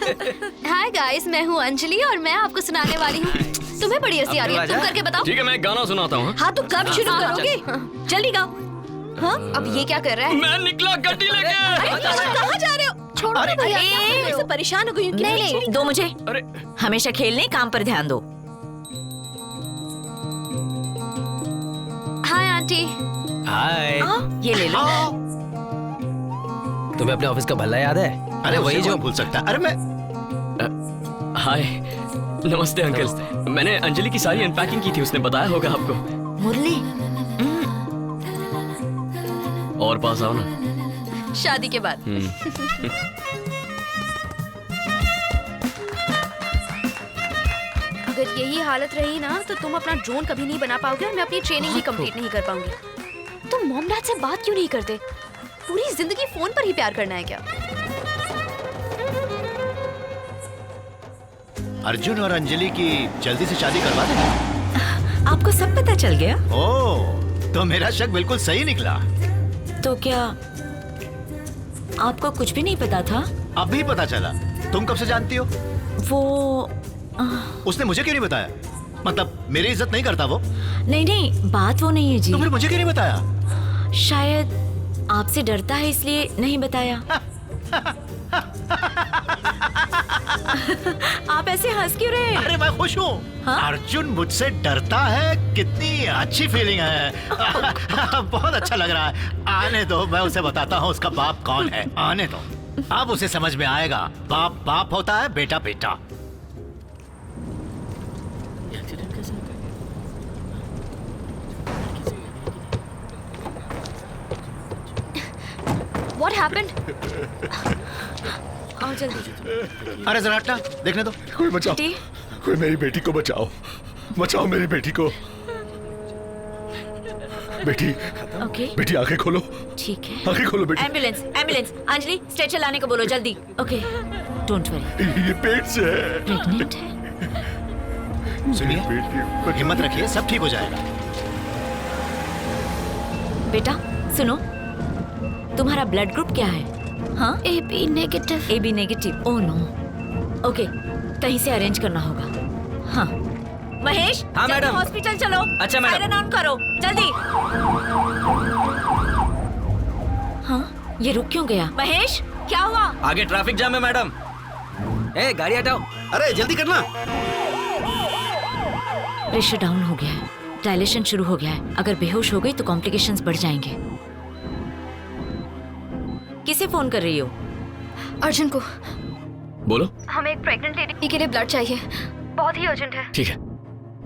हाय गाइस, मैं हूँ अंजलि और मैं आपको सुनाने वाली हूँ। तुम्हें बड़ी हंसी आ रही है, तुम करके बताओ। ठीक है, मैं गाना सुनाता हूँ। हाँ तो कब शुरू करोगे? जल्दी गाओ। हाँ, अब ये क्या कर रहा है? मैं निकला गड्डी लेके। कहाँ जा रहे हो? छोड़ो ना भैया, मैं इससे परेशान हो गई हूँ। नहीं, दो मुझे। अरे हमेशा खेलने काम पर ध्यान दो। Hi aunty. हाय। ये ले लो। तुम्हें अपने ऑफिस का भल्ला याद है? अरे वही जो भूल सकता। अरे मैं हाय, नमस्ते अंकल। मैंने अंजलि की सारी अनपैकिंग की थी, उसने बताया होगा आपको। मुरली, और पास आओ ना। शादी के बाद। अगर यही हालत रही ना तो तुम अपना ड्रोन कभी नहीं बना पाओगे और मैं अपनी ट्रेनिंग भी कंप्लीट नहीं कर पाऊंगी। तुम मॉम डैड से बात क्यों नहीं करते? पूरी जिंदगी फोन पर ही प्यार करना है क्या? अर्जुन और अंजलि की जल्दी से शादी करवा देंगे। आपको सब पता चल गया? ओह, तो मेरा शक बिल्कुल सही निकला। तो क्या आपको कुछ भी नहीं पता था? अभी पता चला। तुम कब से जानती हो? वो उसने मुझे क्यों नहीं बताया? मतलब मेरी इज्जत नहीं करता वो? नहीं, बात वो नहीं है जी। तो फिर मुझे क्यों नहीं बताया? शायद आपसे डरता है इसलिए नहीं बताया। आप ऐसे हंस क्यों रहे हैं? अरे मैं खुश हूँ। हाँ? अर्जुन मुझसे डरता है, कितनी अच्छी फीलिंग है। बहुत अच्छा लग रहा है। आने दो, मैं उसे बताता हूँ उसका बाप कौन है। आने दो, अब उसे समझ में आएगा। बाप बाप होता है, बेटा बेटा। What happened? आओ जल्दी। अरे जरा हटना, देखने दो। कोई बचाओ, कोई मेरी बेटी को बचाओ, बचाओ मेरी बेटी को। बेटी, बेटी आंखें खोलो। ठीक है, आंखें खोलो बेटी। Ambulance, ambulance. अंजलि स्ट्रेचर लाने को बोलो जल्दी। Okay, don't worry. ये पेट से है। प्रेग्नेंट है। सुनिए, हिम्मत रखिए, सब ठीक हो जाएगा। बेटा सुनो, तुम्हारा ब्लड ग्रुप क्या है? हाँ, AB negative. AB negative. Oh no. Okay, कहीं से अरेंज करना होगा। हाँ महेश, हाँ मैडम, हॉस्पिटल चलो। अच्छा मैडम, साइरन ऑन करो जल्दी। हाँ, ये रुक क्यों गया? महेश क्या हुआ? आगे ट्रैफिक जाम है मैडम। ए गाड़ी हटाओ। अरे जल्दी करना। प्रेशर डाउन हो गया है, डायलेशन शुरू हो गया है। अगर बेहोश हो गई तो कॉम्प्लिकेशंस बढ़ जाएंगे। किसे फोन कर रही हो? अर्जुन को। बोलो। हमें एक प्रेग्नेंट लेडी के लिए ब्लड चाहिए, बहुत ही अर्जेंट है। ठीक है,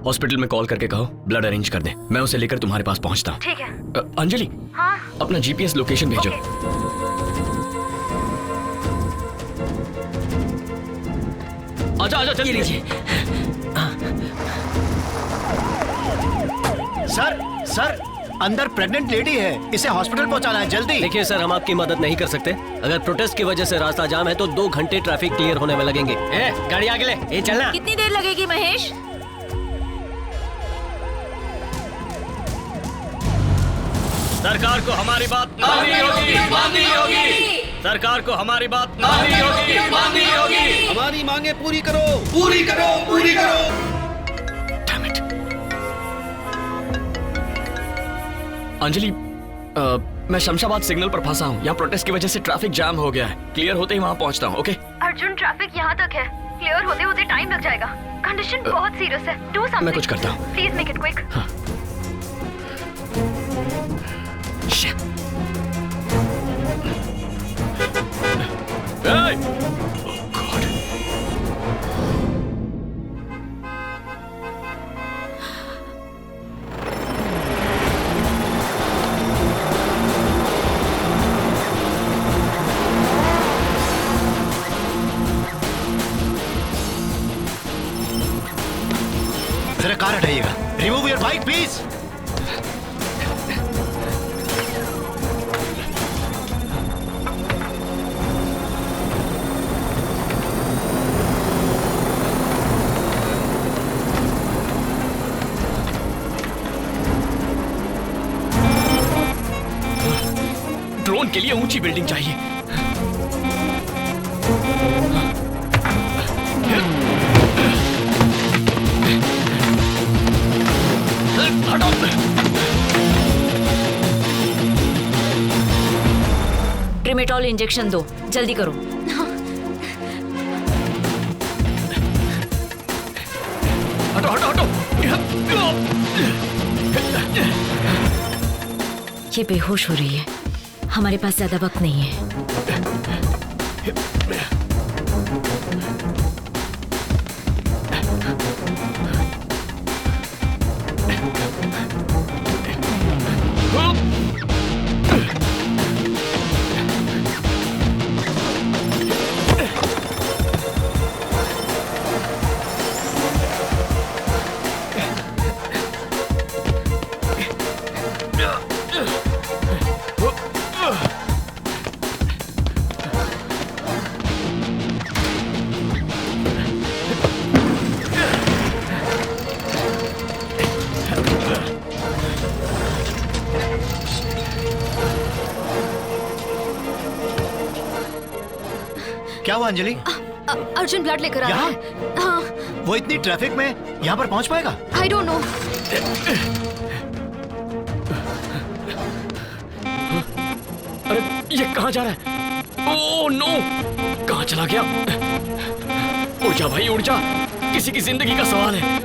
हॉस्पिटल में कॉल करके कहो ब्लड अरेंज कर दे। मैं उसे लेकर तुम्हारे पास पहुंचता हूँ। ठीक है। अंजलि, हाँ? अपना GPS लोकेशन भेजो। आजा आजा, जल्दी लीजिए। सर, अंदर प्रेग्नेंट लेडी है, इसे हॉस्पिटल पहुंचाना है, जल्दी। देखिए सर, हम आपकी मदद नहीं कर सकते। अगर प्रोटेस्ट की वजह से रास्ता जाम है तो 2 घंटे ट्रैफिक क्लियर होने में लगेंगे। गाड़ी आगे ले, ये चलना। कितनी देर लगेगी महेश? सरकार को हमारी बात माननी होगी, माननी होगी। सरकार को हमारी बात माननी होगी, माननी होगी। हमारी मांगे पूरी करो, पूरी करो, पूरी करो। अंजलि, मैं शमशाबाद सिग्नल पर फंसा हूँ। यहाँ प्रोटेस्ट की वजह से ट्रैफिक जाम हो गया है। क्लियर होते ही वहाँ पहुँचता हूँ। ओके अर्जुन, ट्रैफिक यहाँ तक है, क्लियर होते होते टाइम लग जाएगा। कंडीशन बहुत सीरियस है। Do something. मैं कुछ करता हूँ। Please make it quick. हाँ। जरा कार हटाइएगा। Remove your bike please. Drone के लिए ऊंची बिल्डिंग चाहिए। डेमेटॉल इंजेक्शन दो, जल्दी करो। हटो हटो हटो। ये बेहोश हो रही है, हमारे पास ज्यादा वक्त नहीं है। क्या हुआ अंजलि? अर्जुन ब्लड लेकर आ रहा है। हाँ। वो इतनी ट्रैफिक में यहाँ पर पहुँच पाएगा? I don't know. अरे ये कहाँ जा रहा है? ओह नो, कहाँ चला गया? उड़ जा भाई उड़ जा, किसी की जिंदगी का सवाल है।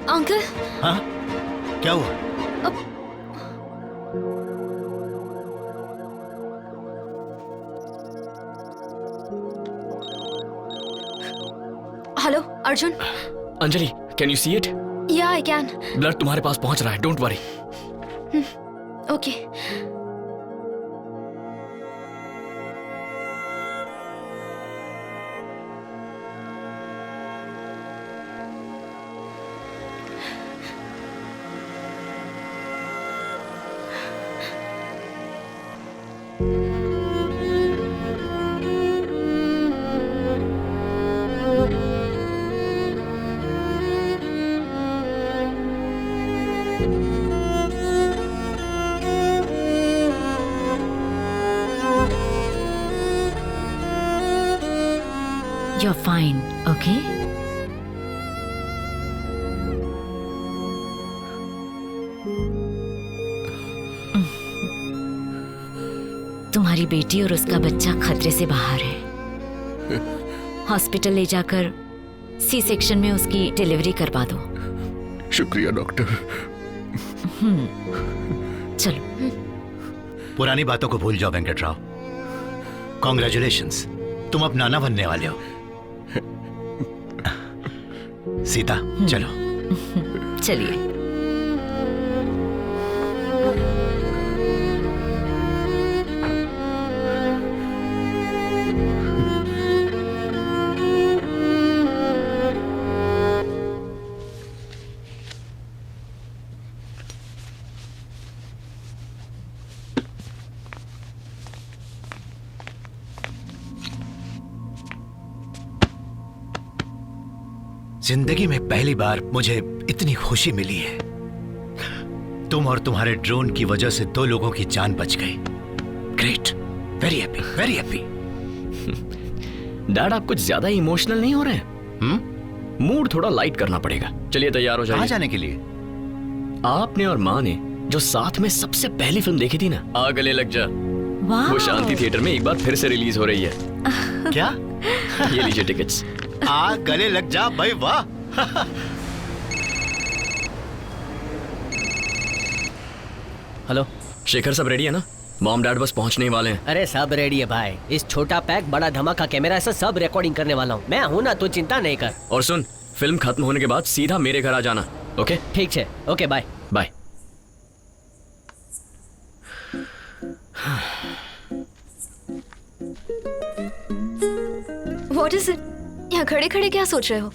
अंकल। हाँ, क्या हुआ? Hello Arjun. Anjali, can you see it? या आई कैन। ब्लड तुम्हारे पास पहुंच रहा है, don't worry. Okay. You're fine, okay? तुम्हारी बेटी और उसका बच्चा खतरे से बाहर है। हॉस्पिटल ले जाकर सी सेक्शन में उसकी डिलीवरी करवा दो। शुक्रिया डॉक्टर। चलो। पुरानी बातों को भूल जाओ वेंकटराव। कॉन्ग्रेचुलेशंस, तुम अब नाना बनने वाले हो। सीता चलो। चलिए। जिंदगी में पहली बार मुझे इतनी खुशी मिली है। तुम और तुम्हारे ड्रोन की वजह से 2 लोगों की जान बच गई। Great, very happy, very happy. Dad, आप कुछ ज्यादा इमोशनल नहीं हो रहे हैं? मूड थोड़ा लाइट करना पड़ेगा। चलिए तैयार हो जाइए। कहाँ जाने के लिए? आपने और माँ ने जो साथ में सबसे पहली फिल्म देखी थी ना, आ गले लग जा, वो शांति थिएटर में एक बार फिर से रिलीज हो रही है। क्या? ये लीजिए टिकट्स। आ गले लग जा भाई, वाह। हेलो शेखर, सब रेडी है ना? मॉम डैड बस पहुंचने वाले हैं। अरे सब रेडी है भाई। इस छोटा पैक बड़ा धमाका कैमरा ऐसा सब रिकॉर्डिंग करने वाला हूँ। मैं हूँ ना, तो चिंता नहीं कर। और सुन, फिल्म खत्म होने के बाद सीधा मेरे घर आ जाना, ओके? ठीक है, okay bye bye. What is it? यहाँ खड़े खड़े क्या सोच रहे हो?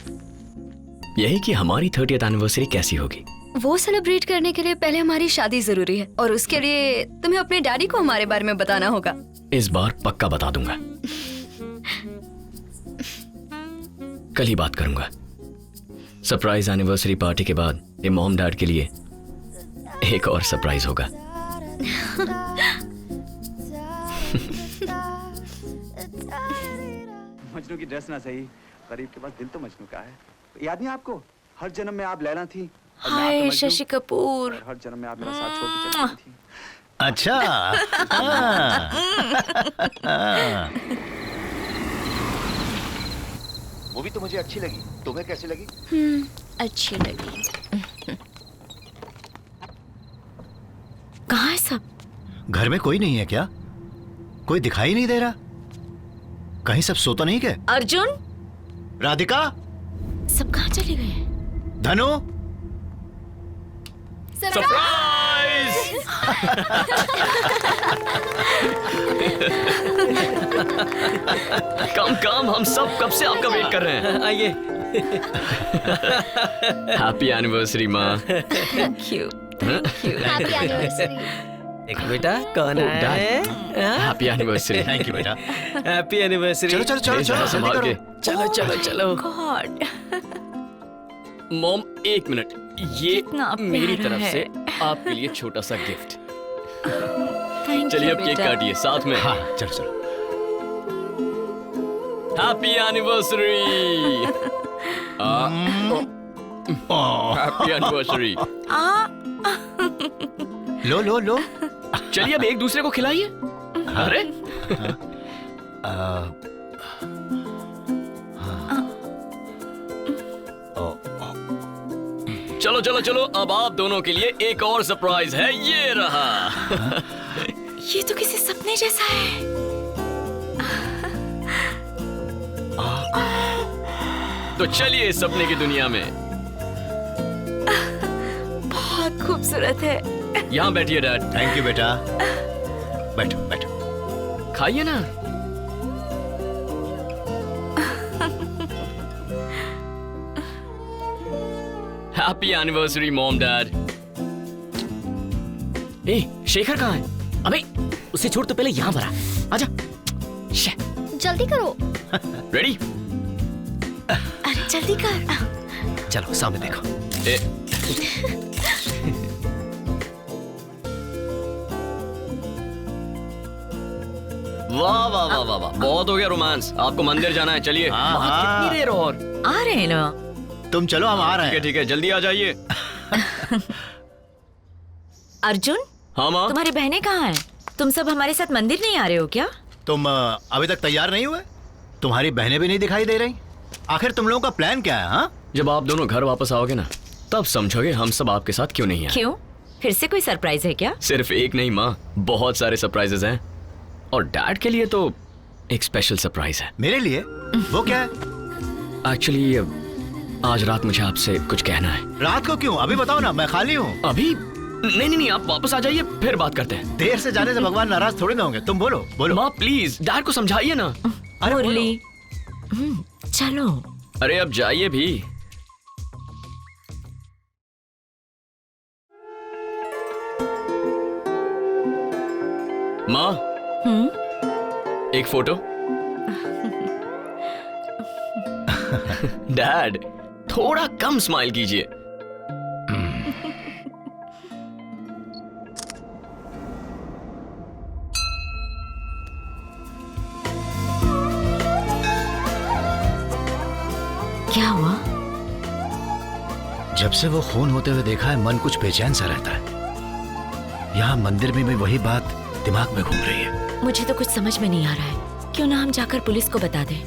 यही कि हमारी 30th एनिवर्सरी कैसी होगी। वो सेलिब्रेट करने के लिए पहले हमारी शादी जरूरी है, और उसके लिए तुम्हें अपने डैडी को हमारे बारे में बताना होगा। इस बार पक्का बता दूंगा। कल ही बात करूंगा। सरप्राइज एनिवर्सरी पार्टी के बाद ये मॉम डैड के लिए एक और सरप्राइज होगा। मजनू की ड्रेस ना सही, गरीब के पास दिल तो मजनू का है। याद नहीं आपको, हर जन्म में आप लैला थी। हाय शशि कपूर। हर जन्म में आप मेरा साथ छोड़ के चली गई थी। अच्छा। मूवी तो मुझे अच्छी लगी, तुम्हें कैसी लगी? अच्छी लगी। कहाँ है सब? घर में कोई नहीं है क्या? कोई दिखाई नहीं दे रहा? कहीं सब सोता नहीं क्या? अर्जुन, राधिका, सब कहाँ चले गए? धनु, सरप्राइज! कम हम सब कब से आपका वेट कर रहे हैं। आइए। हैप्पी एनिवर्सरी माँ। Thank you. Happy anniversary. एक बेटा कौन है? Happy anniversary. थैंक यू बेटा। Happy anniversary. चलो चलो चलो चलो, संभाल के। चलो चलो चलो। गॉड, मॉम एक मिनट, ये कितना मेरी प्यारा तरफ है। से आपके लिए छोटा सा गिफ्ट। थैंक चलिए यू अब केक बेटा। काटिए साथ में। हाँ चलो चलो। Happy anniversary. Happy anniversary. लो लो लो। चलिए अब एक दूसरे को खिलाइए। अरे चलो चलो चलो, अब आप दोनों के लिए एक और सरप्राइज है, ये रहा। ये तो किसी सपने जैसा है। तो चलिए इस सपने की दुनिया में। बहुत खूबसूरत है। यहाँ बैठिए डैड। थैंक यू बेटा। बैठो बैठो। खाइए ना। Happy anniversary mom dad. ए, शेखर कहाँ है? अबे उसे छोड़, तो पहले यहाँ पर आजा। जल्दी करो। रेडी? अरे जल्दी कर। चलो सामने देखो। ए, वाह वाह वाह वाह वाह, बहुत हो गया रोमांस। आपको मंदिर जाना है, चलिए। कितनी देर और? आ रहे हैं ना। तुम चलो, हम आ रहे हैं। ठीक है जल्दी आ जाइए। अर्जुन, हाँ माँ। तुम्हारी बहनें कहाँ हैं? तुम सब हमारे साथ मंदिर नहीं आ रहे हो क्या? तुम अभी तक तैयार नहीं हुए? तुम्हारी बहनें भी नहीं दिखाई दे रही। आखिर तुम लोगों का प्लान क्या है? हाँ, जब आप दोनों घर वापस आओगे ना, तब समझोगे हम सब आपके साथ क्यों नहीं आए। क्यों? फिर से कोई सरप्राइज है क्या? सिर्फ एक नहीं माँ, बहुत सारे सरप्राइजेस हैं। और डैड के लिए तो एक स्पेशल सरप्राइज है। मेरे लिए? वो क्या है? एक्चुअली आज रात मुझे आपसे कुछ कहना है। रात को क्यों? अभी बताओ ना, मैं खाली हूँ। अभी नहीं, आप वापस आ जाइए, फिर बात करते हैं। देर से जाने से भगवान नाराज थोड़ी ना होंगे। तुम बोलो बोलो। माँ प्लीज डैड को समझाइए ना। अरे मुरली, चलो। अरे अब जाइए भी। माँ, एक फोटो। डैड थोड़ा कम स्माइल कीजिए। क्या हुआ? जब से वो खून होते हुए देखा है, मन कुछ बेचैन सा रहता है। यहाँ मंदिर में भी वही बात दिमाग में घूम रही है। मुझे तो कुछ समझ में नहीं आ रहा है। क्यों ना हम जाकर पुलिस को बता दें?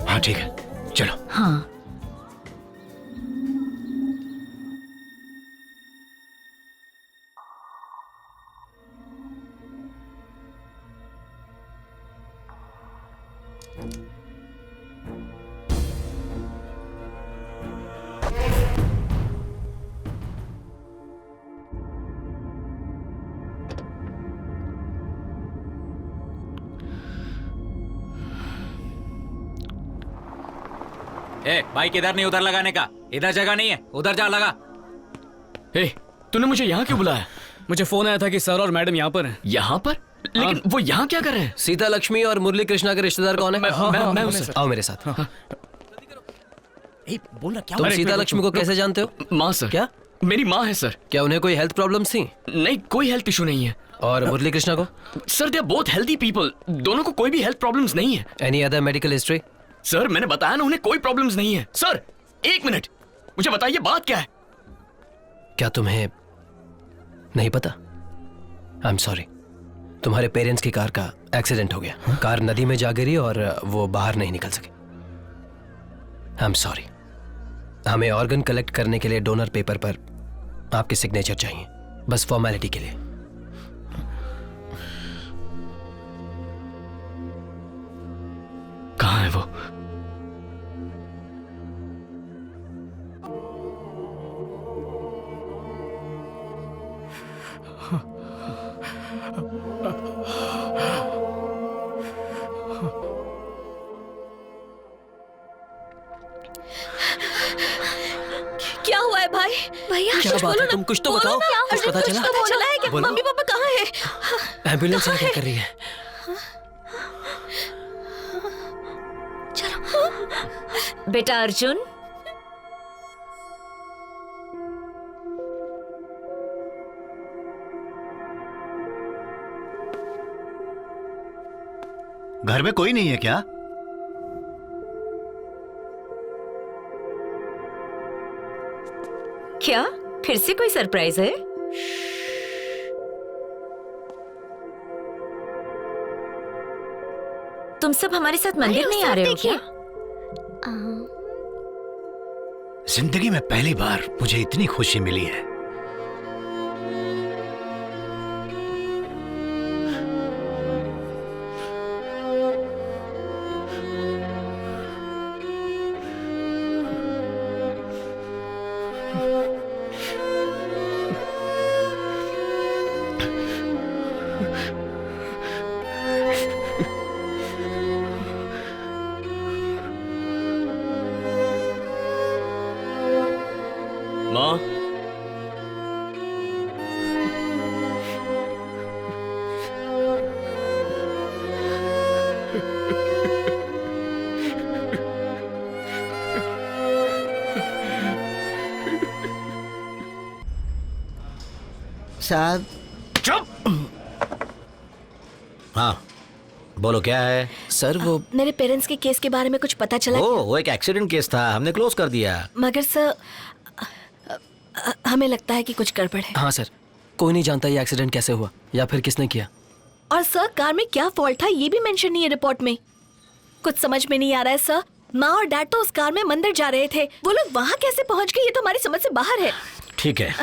हाँ ठीक है, चलो। हाँ। ए, बाइक इधर नहीं, उधर लगाने का। इधर जगह नहीं है, उधर जा लगा। ए, तूने मुझे यहाँ क्यों बुलाया? मुझे फोन आया था कि सर और मैडम यहाँ पर हैं। यहाँ पर? लेकिन वो यहाँ क्या कर रहे हैं? सीता लक्ष्मी और मुरली कृष्णा के रिश्तेदार कौन है? मैं उससे आओ मेरे साथ। बोल क्या तुम सीता लक्ष्मी को कैसे जानते हो? माँ सर। क्या? मेरी माँ है सर। क्या उन्हें कोई हेल्थ प्रॉब्लम्स थी? नहीं, कोई हेल्थ इशू नहीं है। और मुरली कृष्णा को? Sir they are both healthy people, दोनों को कोई भी हेल्थ प्रॉब्लम्स नहीं है। Any other medical history? Sir मैंने बताया ना, उन्हें कोई प्रॉब्लम्स नहीं है। सर 1 मिनट, मुझे बताइए बात क्या है? क्या तुम्हें नहीं पता? आई एम सॉरी, तुम्हारे पेरेंट्स की कार का एक्सीडेंट हो गया। कार नदी में जा गिरी और वो बाहर नहीं निकल सके। I am sorry. हमें ऑर्गन कलेक्ट करने के लिए डोनर पेपर पर आपके सिग्नेचर चाहिए, बस फॉर्मेलिटी के लिए। कहाँ है वो? क्या हुआ है भाई? भैया क्या बात है? तुम कुछ तो बताओ। कुछ पता चला? बोला है कि बोलो। मम्मी पापा कहाँ हैं? एम्बुलेंस क्या कर रही है? बेटा अर्जुन, घर में कोई नहीं है क्या? क्या फिर से कोई सरप्राइज है? तुम सब हमारे साथ मंदिर नहीं आ रहे हो क्या? जिंदगी में पहली बार मुझे इतनी खुशी मिली है। माँ, साहब। चुप। हाँ बोलो, क्या है? सर वो मेरे पेरेंट्स के केस के बारे में कुछ पता चला? वो एक एक्सीडेंट केस था, हमने क्लोज कर दिया। मगर सर हमें लगता है कि कुछ गड़बड़ है। हाँ सर, कोई नहीं जानता ये एक्सीडेंट कैसे हुआ या फिर किसने किया। और सर कार में क्या फॉल्ट था ये भी मेंशन नहीं है रिपोर्ट में। कुछ समझ में नहीं आ रहा है सर। माँ और डैड तो उस कार में मंदिर जा रहे थे, वो लोग वहाँ कैसे पहुँच गए ये तो हमारी समझ से बाहर है। ठीक है,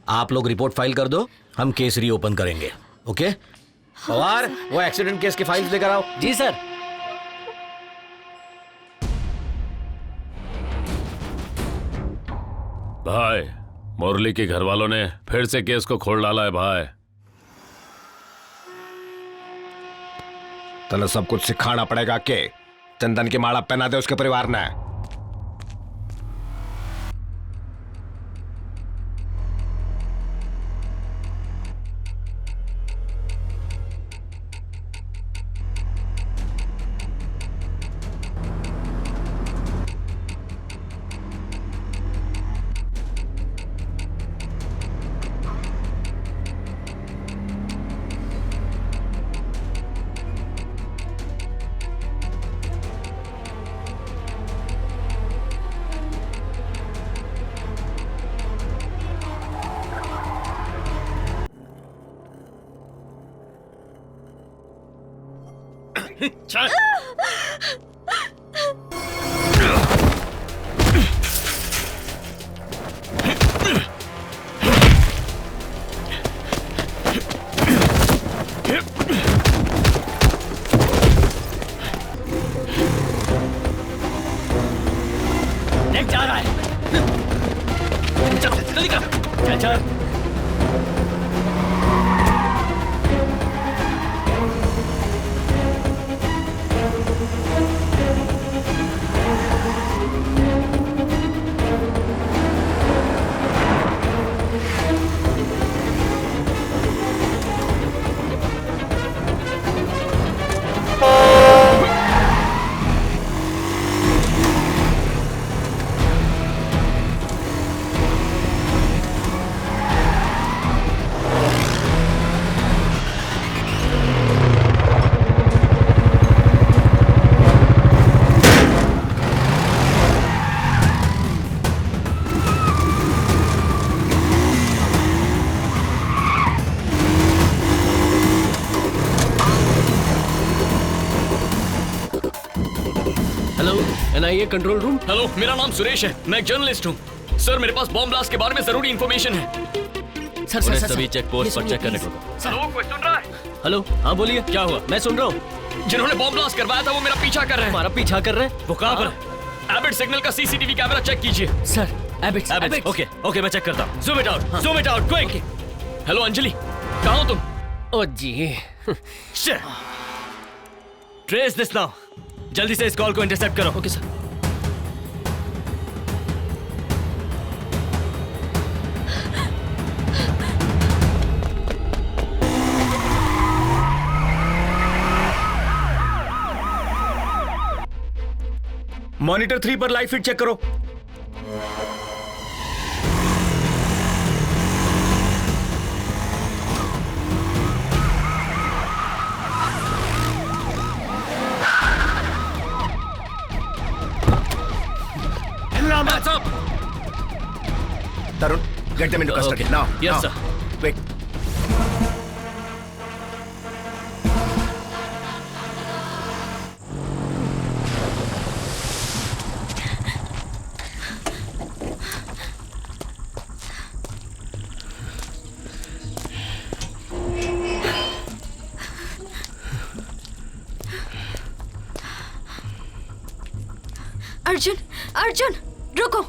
आप लोग रिपोर्ट फाइल कर दो, हम केस रीओपन करेंगे। ओके और वो एक्सीडेंट केस की फाइल्स लेकर आओ। जी सर। भाई, मुरली के घर वालों ने फिर से केस को खोल डाला है भाई। तने सब कुछ सिखाना पड़ेगा के चंदन की माला पहना दे उसके परिवार ने। चल। देख जा रहा है। चल जल्दी कर। चल चल। NIA control room. हेलो, मेरा नाम सुरेश है, मैं एक जर्नलिस्ट हूँ। सर, मेरे पास बॉम्ब ब्लास्ट के बारे में जरूरी इंफॉर्मेशन है। सर पुलिस सभी चेक पोस्ट पर चेक करने को। हेलो, कोई सुन रहा है? हेलो, हाँ बोलिए, क्या हुआ? मैं सुन रहा हूँ। जिन्होंने बॉम्ब ब्लास्ट करवाया था वो मेरा पीछा कर रहे हैं। हमारा पीछा कर रहे हैं? वो कहाँ पर है? एबिट सिग्नल का सीसीटीवी कैमरा चेक कीजिए। सर, एबिट। ओके, मैं चेक करता हूँ। Zoom it out, quick! Hello Anjali, कहाँ हो तुम? ओ जी। Trace this now. जल्दी से इस कॉल को इंटरसेप्ट करो। Okay sir. मॉनिटर 3 पर लाइव फीड चेक करो। Tarun, get them into custody now. Yes, sir. Quick. Arjun, रुको।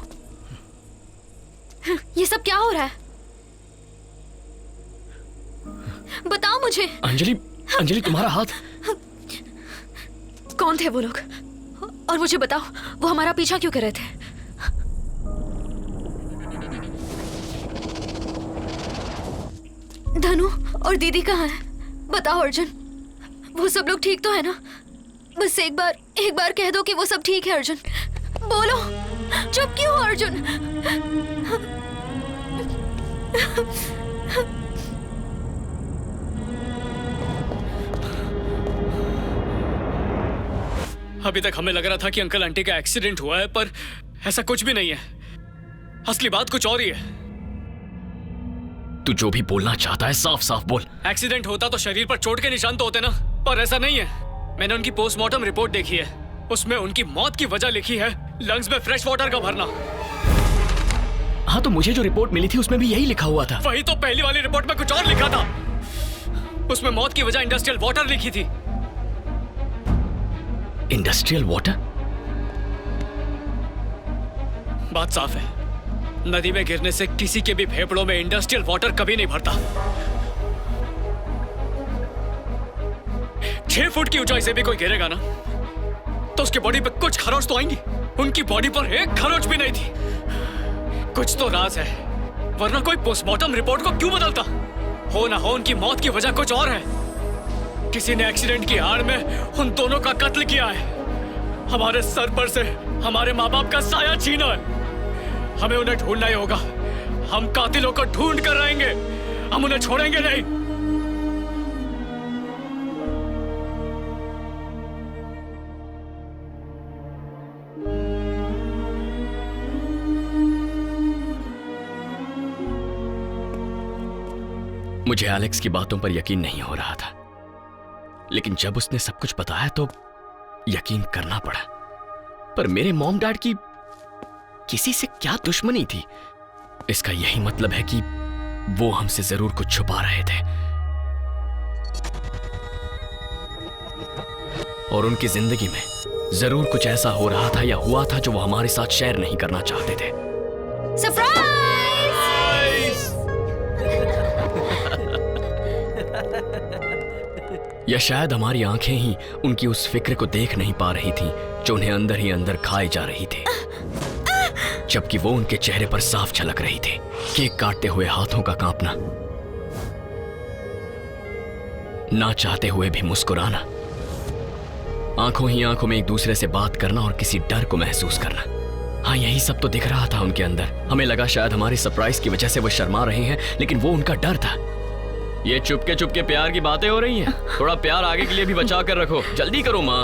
ये सब क्या हो रहा है? बताओ मुझे। अंजलि तुम्हारा हाथ। कौन थे वो लोग? और मुझे बताओ, वो हमारा पीछा क्यों कर रहे थे? धनु और दीदी कहाँ हैं? बताओ अर्जुन, वो सब लोग ठीक तो है ना? बस एक बार कह दो कि वो सब ठीक है। अर्जुन बोलो, चुप क्यों हो अर्जुन? अभी तक हमें लग रहा था कि अंकल आंटी का एक्सीडेंट हुआ है, पर ऐसा कुछ भी नहीं है। असली बात कुछ और ही है। तू जो भी बोलना चाहता है साफ साफ बोल। एक्सीडेंट होता तो शरीर पर चोट के निशान तो होते ना, पर ऐसा नहीं है। मैंने उनकी पोस्टमार्टम रिपोर्ट देखी है, उसमें उनकी मौत की वजह लिखी है लंग्स में फ्रेश वाटर का भरना। हाँ, तो मुझे जो रिपोर्ट मिली थी उसमें भी यही लिखा हुआ था। वही तो, पहली वाली रिपोर्ट में कुछ और लिखा था। उसमें मौत की वजह इंडस्ट्रियल वाटर लिखी थी। Industrial water? बात साफ है, नदी में गिरने से किसी के भी फेफड़ों में इंडस्ट्रियल वाटर कभी नहीं भरता। 6 फुट की ऊंचाई से भी कोई गिरेगा ना, तो उसकी बॉडी पे कुछ खरोच तो आएंगी। उनकी बॉडी पर एक खरोच भी नहीं थी। कुछ तो राज है, वरना कोई पोस्टमार्टम रिपोर्ट को क्यों बदलता? हो ना हो उनकी मौत की वजह कुछ और है। किसी ने एक्सीडेंट की आड़ में उन दोनों का कत्ल किया है। हमारे सर पर से हमारे माँ बाप का साया छीना है। हमें उन्हें ढूंढना ही होगा। हम कातिलों को ढूंढ कर रहेंगे, हम उन्हें छोड़ेंगे नहीं। मुझे एलेक्स की बातों पर यकीन नहीं हो रहा था, लेकिन जब उसने सब कुछ बताया तो यकीन करना पड़ा। पर मेरे मॉम डैड की किसी से क्या दुश्मनी थी? इसका यही मतलब है कि वो हमसे जरूर कुछ छुपा रहे थे और उनकी जिंदगी में जरूर कुछ ऐसा हो रहा था या हुआ था जो वो हमारे साथ शेयर नहीं करना चाहते थे। सरप्राइज! या शायद हमारी आंखें ही उनकी उस फिक्र को देख नहीं पा रही थी जो उन्हें अंदर ही अंदर खाए जा रही थी, जबकि वो उनके चेहरे पर साफ झलक रही थी। केक काटते हुए हाथों का कांपना, ना चाहते हुए भी मुस्कुराना, आंखों ही आंखों में एक दूसरे से बात करना और किसी डर को महसूस करना। हाँ, यही सब तो दिख रहा था उनके अंदर। हमें लगा शायद हमारी सरप्राइज की वजह से वो शर्मा रहे हैं, लेकिन वो उनका डर था। ये चुपके चुपके प्यार की बातें हो रही हैं। थोड़ा प्यार आगे के लिए भी बचा कर रखो। जल्दी करो माँ।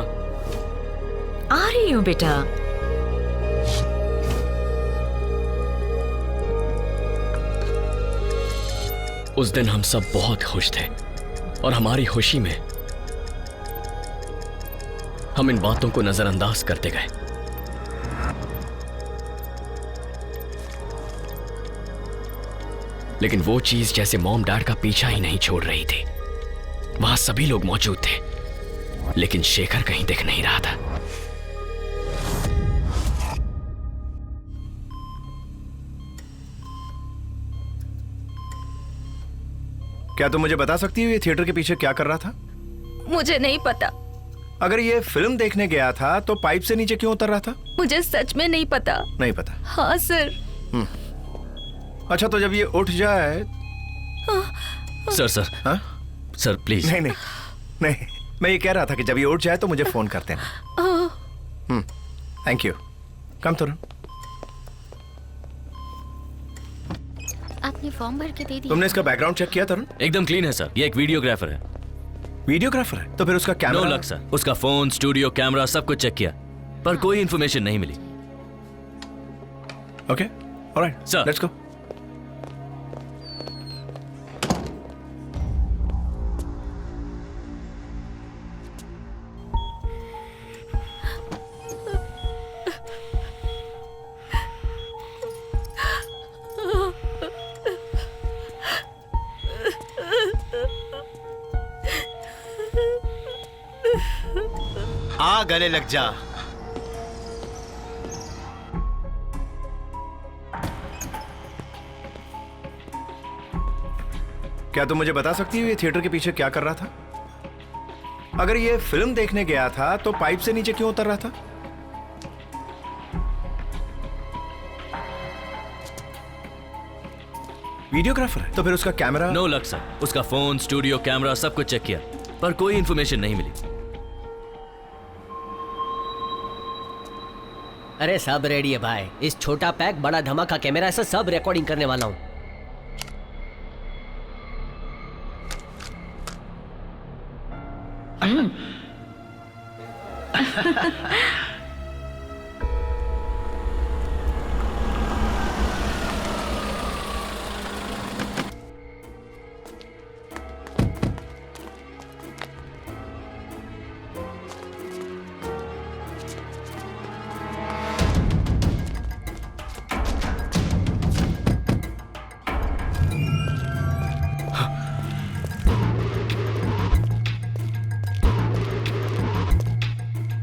आ रही हूँ बेटा। उस दिन हम सब बहुत खुश थे और हमारी खुशी में हम इन बातों को नजरअंदाज करते गए। लेकिन वो चीज जैसे मॉम डैड का पीछा ही नहीं छोड़ रही थी। वहां सभी लोग मौजूद थे, लेकिन शेखर कहीं दिख नहीं रहा था। क्या तुम मुझे बता सकती हो ये थिएटर के पीछे क्या कर रहा था? मुझे नहीं पता। अगर ये फिल्म देखने गया था तो पाइप से नीचे क्यों उतर रहा था? मुझे सच में नहीं पता। नहीं पता? हाँ सर। अच्छा, तो जब ये उठ जाए। सर। हाँ सर प्लीज। नहीं, मैं ये कह रहा था कि जब ये उठ जाए तो मुझे फोन कर देना। Thank you. कम तरुण। आपने फॉर्म भर के दे दिया। तुमने इसका बैकग्राउंड चेक किया तरुण? एकदम क्लीन है सर, ये एक वीडियोग्राफर है। वीडियोग्राफर है? तो फिर उसका कैमरा? नो लक सर, उसका फोन, स्टूडियो, कैमरा सब कुछ चेक किया, पर कोई इंफॉर्मेशन नहीं मिली। Okay, alright sir, let's go. आ गले लग जा। क्या तुम मुझे बता सकती हो ये थिएटर के पीछे क्या कर रहा था? अगर ये फिल्म देखने गया था तो पाइप से नीचे क्यों उतर रहा था? वीडियोग्राफर है? तो फिर उसका कैमरा? नो लक सर, उसका फोन, स्टूडियो, कैमरा सब कुछ चेक किया, पर कोई इंफॉर्मेशन नहीं मिली। अरे सब रेडी है भाई, इस छोटा पैक बड़ा धमाका कैमरा से सब रिकॉर्डिंग करने वाला हूँ।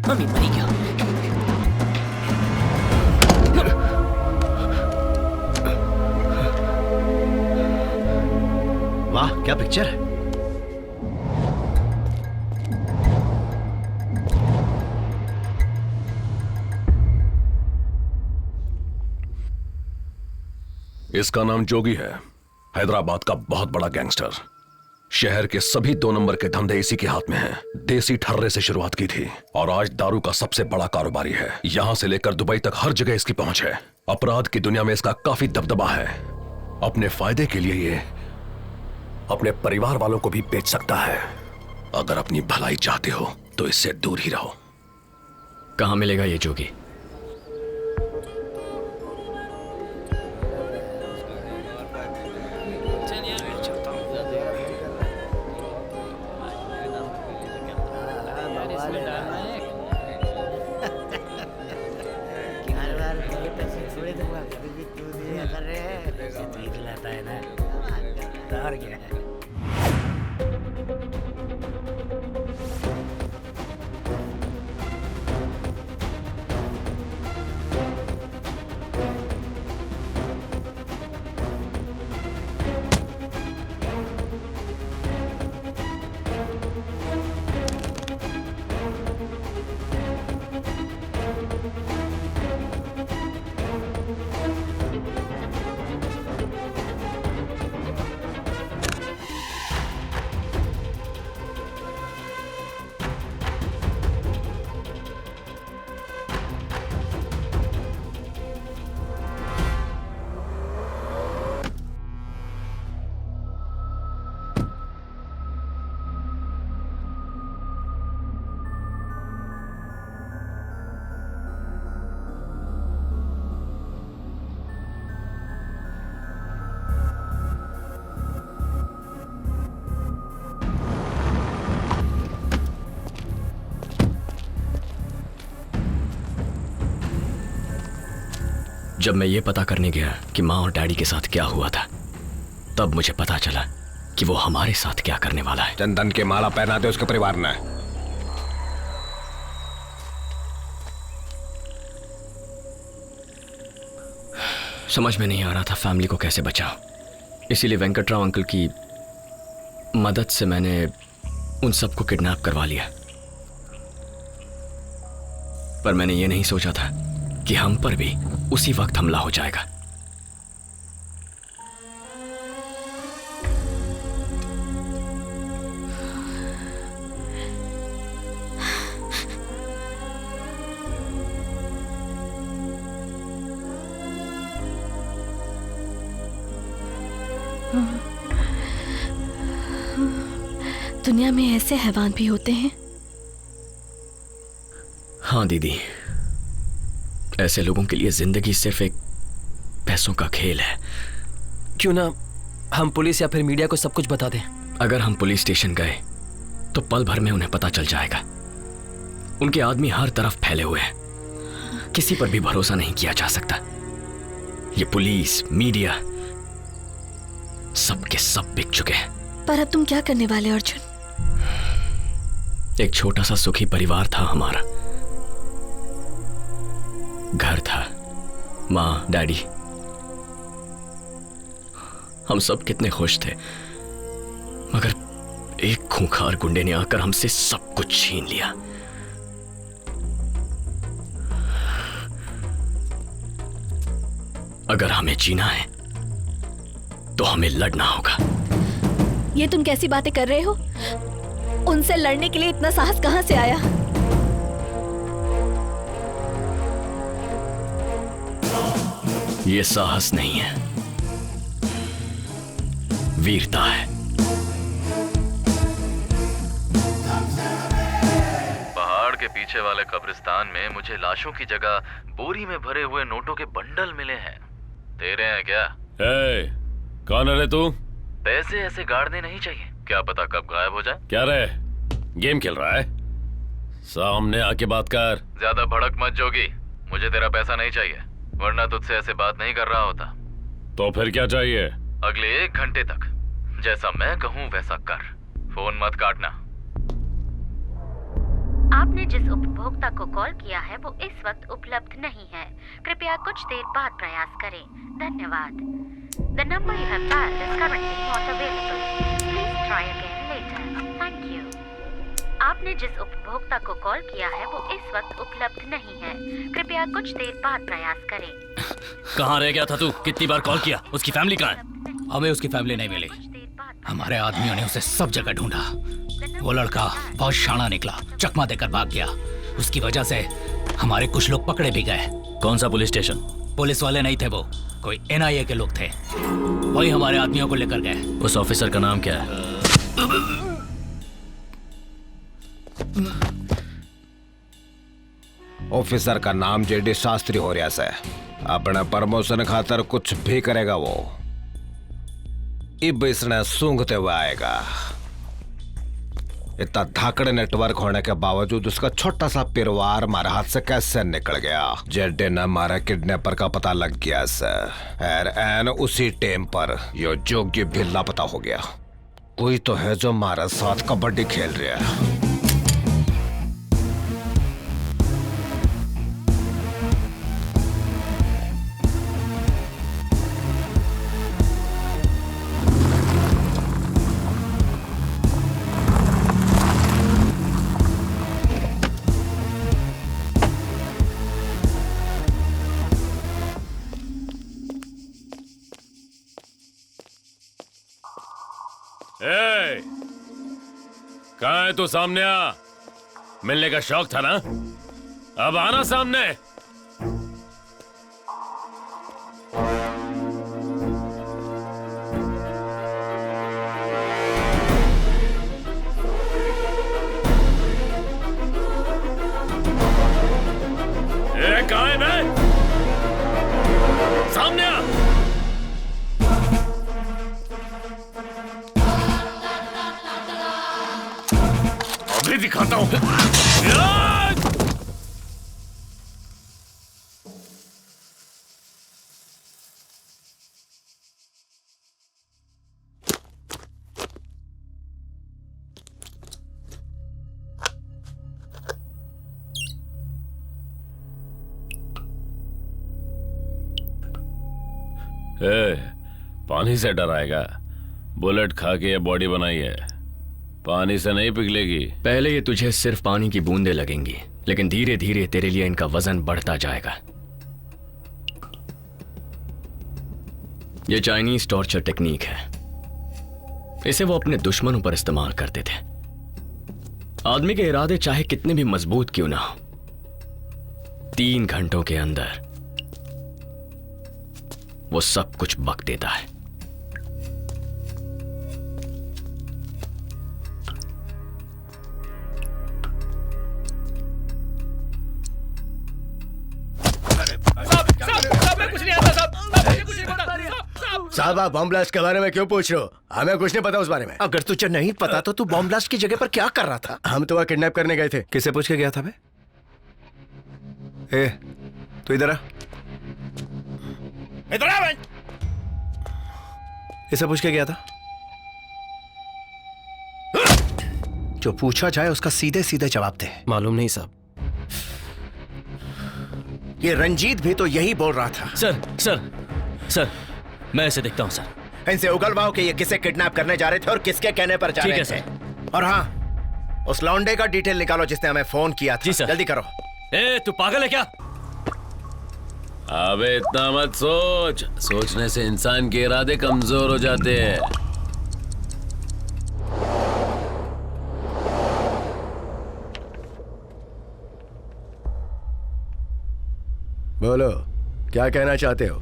मम्मी मरी क्या? वाह क्या पिक्चर है। इसका नाम जोगी है, हैदराबाद का बहुत बड़ा गैंगस्टर। शहर के सभी 2 नंबर के धंधे इसी के हाथ में हैं। देसी ठर्रे से शुरुआत की थी और आज दारू का सबसे बड़ा कारोबारी है। यहां से लेकर दुबई तक हर जगह इसकी पहुंच है। अपराध की दुनिया में इसका काफी दबदबा है। अपने फायदे के लिए ये अपने परिवार वालों को भी बेच सकता है। अगर अपनी भलाई चाहते हो तो इससे दूर ही रहो। कहां मिलेगा ये जोगी? जब मैं ये पता करने गया कि माँ और डैडी के साथ क्या हुआ था, तब मुझे पता चला कि वो हमारे साथ क्या करने वाला है। चंदन के माला पहना दे उसके परिवार ने। समझ में नहीं आ रहा था फैमिली को कैसे बचाऊं, इसीलिए वेंकटराव अंकल की मदद से मैंने उन सबको किडनैप करवा लिया। पर मैंने ये नहीं सोचा था कि हम पर भी उसी वक्त हमला हो जाएगा। दुनिया में ऐसे हैवान भी होते हैं। हाँ दीदी, ऐसे लोगों के लिए जिंदगी सिर्फ एक पैसों का खेल है। क्यों ना हम पुलिस या फिर मीडिया को सब कुछ बता दें? अगर हम पुलिस स्टेशन गए तो पल भर में उन्हें पता चल जाएगा। उनके आदमी हर तरफ फैले हुए हैं, किसी पर भी भरोसा नहीं किया जा सकता। ये पुलिस, मीडिया, सब के सब बिक चुके हैं। पर अब तुम क्या करने वाले अर्जुन? एक छोटा सा सुखी परिवार था हमारा। घर था, माँ, डैडी, हम सब कितने खुश थे। मगर एक खूंखार गुंडे ने आकर हमसे सब कुछ छीन लिया। अगर हमें जीना है तो हमें लड़ना होगा। ये तुम कैसी बातें कर रहे हो? उनसे लड़ने के लिए इतना साहस कहां से आया? ये साहस नहीं है, वीरता है। पहाड़ के पीछे वाले कब्रिस्तान में मुझे लाशों की जगह बोरी में भरे हुए नोटों के बंडल मिले हैं। तेरे हैं क्या? कौन है रे तू? पैसे ऐसे गाड़ने नहीं चाहिए, क्या पता कब गायब हो जाए। क्या रे, गेम खेल रहा है? सामने आके बात कर। ज्यादा भड़क मत जोगी, मुझे तेरा पैसा नहीं चाहिए, वरना तुझसे ऐसे बात नहीं कर रहा होता। तो फिर क्या चाहिए? अगले 1 घंटे तक जैसा मैं कहूँ वैसा कर, फोन मत काटना। आपने जिस उपभोक्ता को कॉल किया है वो इस वक्त उपलब्ध नहीं है, कृपया कुछ देर बाद प्रयास करें। धन्यवाद। The number you have dialed is currently not available. Please try again later. Thank you. आपने जिस उपभोक्ता को कॉल किया है वो इस वक्त उपलब्ध नहीं है, कृपया कुछ देर बाद प्रयास करें। कहाँ रह गया था तू? कितनी बार कॉल किया? उसकी फैमिली कहाँ है? हमें उसकी फैमिली नहीं मिली। हमारे आदमियों ने उसे सब जगह ढूंढा। वो लड़का बहुत शाना निकला, चकमा देकर भाग गया। उसकी वजह से हमारे कुछ लोग पकड़े भी गए। कौन सा पुलिस स्टेशन? पुलिस वाले नहीं थे, वो कोई NIA के लोग थे। वही हमारे आदमियों को लेकर गए। उस ऑफिसर का नाम क्या है? ऑफिसर का नाम JD शास्त्री हो रहा है। अपने प्रमोशन खातर कुछ भी करेगा वो। इब इसने सूंघते हुए आएगा। इतना धाकड़ नेटवर्क होने के बावजूद उसका छोटा सा परिवार हमारे हाथ से कैसे निकल गया? जेडी ने हमारा किडनैपर का पता लग गया सर। एन उसी टाइम पर यो जोगी भी लापता हो गया। कोई तो है जो हमारे साथ कबड्डी खेल रहा है। कहाँ है तू? सामने आ। मिलने का शौक था ना, अब आना सामने। कहाँ है मैं? सामने आ। अभी दिखाता हूं। पानी से डराएगा? बुलेट खा के ये बॉडी बनाई है, पानी से नहीं पिघलेगी। पहले ये तुझे सिर्फ पानी की बूंदें लगेंगी, लेकिन धीरे धीरे तेरे लिए इनका वजन बढ़ता जाएगा। ये चाइनीज टॉर्चर टेक्निक है। इसे वो अपने दुश्मनों पर इस्तेमाल करते थे। आदमी के इरादे चाहे कितने भी मजबूत क्यों ना हो, 3 घंटों के अंदर वो सब कुछ बक देता है। साहब, आप बॉम्ब ब्लास्ट के बारे में क्यों पूछ रहे हो? हमें कुछ नहीं पता उस बारे में। अगर तुझे नहीं पता तो तू बॉम्ब ब्लास्ट की जगह पर क्या कर रहा था? हम तो वहाँ किडनैप करने गए थे। किसे पूछ के गया था बे? ए, तू इधर आ। इधर आ भाई। किसे पूछ के गया था? जो पूछा जाए उसका सीधे सीधे जवाब दे। मालूम नहीं साहब। ये रंजीत भी तो यही बोल रहा था। सर मैं इसे देखता हूं सर। इनसे उगलवाओ कि ये किसे किडनैप करने जा रहे थे और किसके कहने पर जा रहे थे। और हाँ, उस लौंडे का डिटेल निकालो जिसने हमें फोन किया था। जी सर। जल्दी करो। ए, तू पागल है क्या? अबे इतना मत सोच, सोचने से इंसान के इरादे कमजोर हो जाते हैं। बोलो, क्या कहना चाहते हो?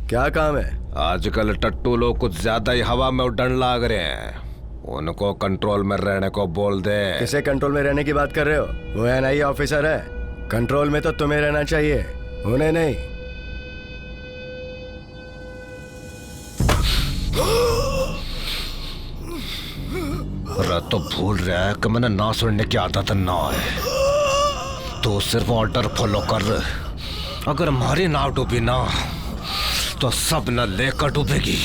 क्या काम है? आजकल टट्टू लोग कुछ ज्यादा ही हवा में उड़न लाग रहे हैं। उनको कंट्रोल में रहने को बोल दे। किसे कंट्रोल में रहने की बात कर रहे हो? वो NIA ऑफिसर है। कंट्रोल में तो तुम्हें रहना चाहिए, उन्हें नहीं। अरे तो भूल रहा है कि मैंने ना सुनने की आदत ना है। तो सिर्फ ऑर्डर फॉलो कर। अगर हमारी नाव डूबी ना तो सब न लेकर डूबेगी।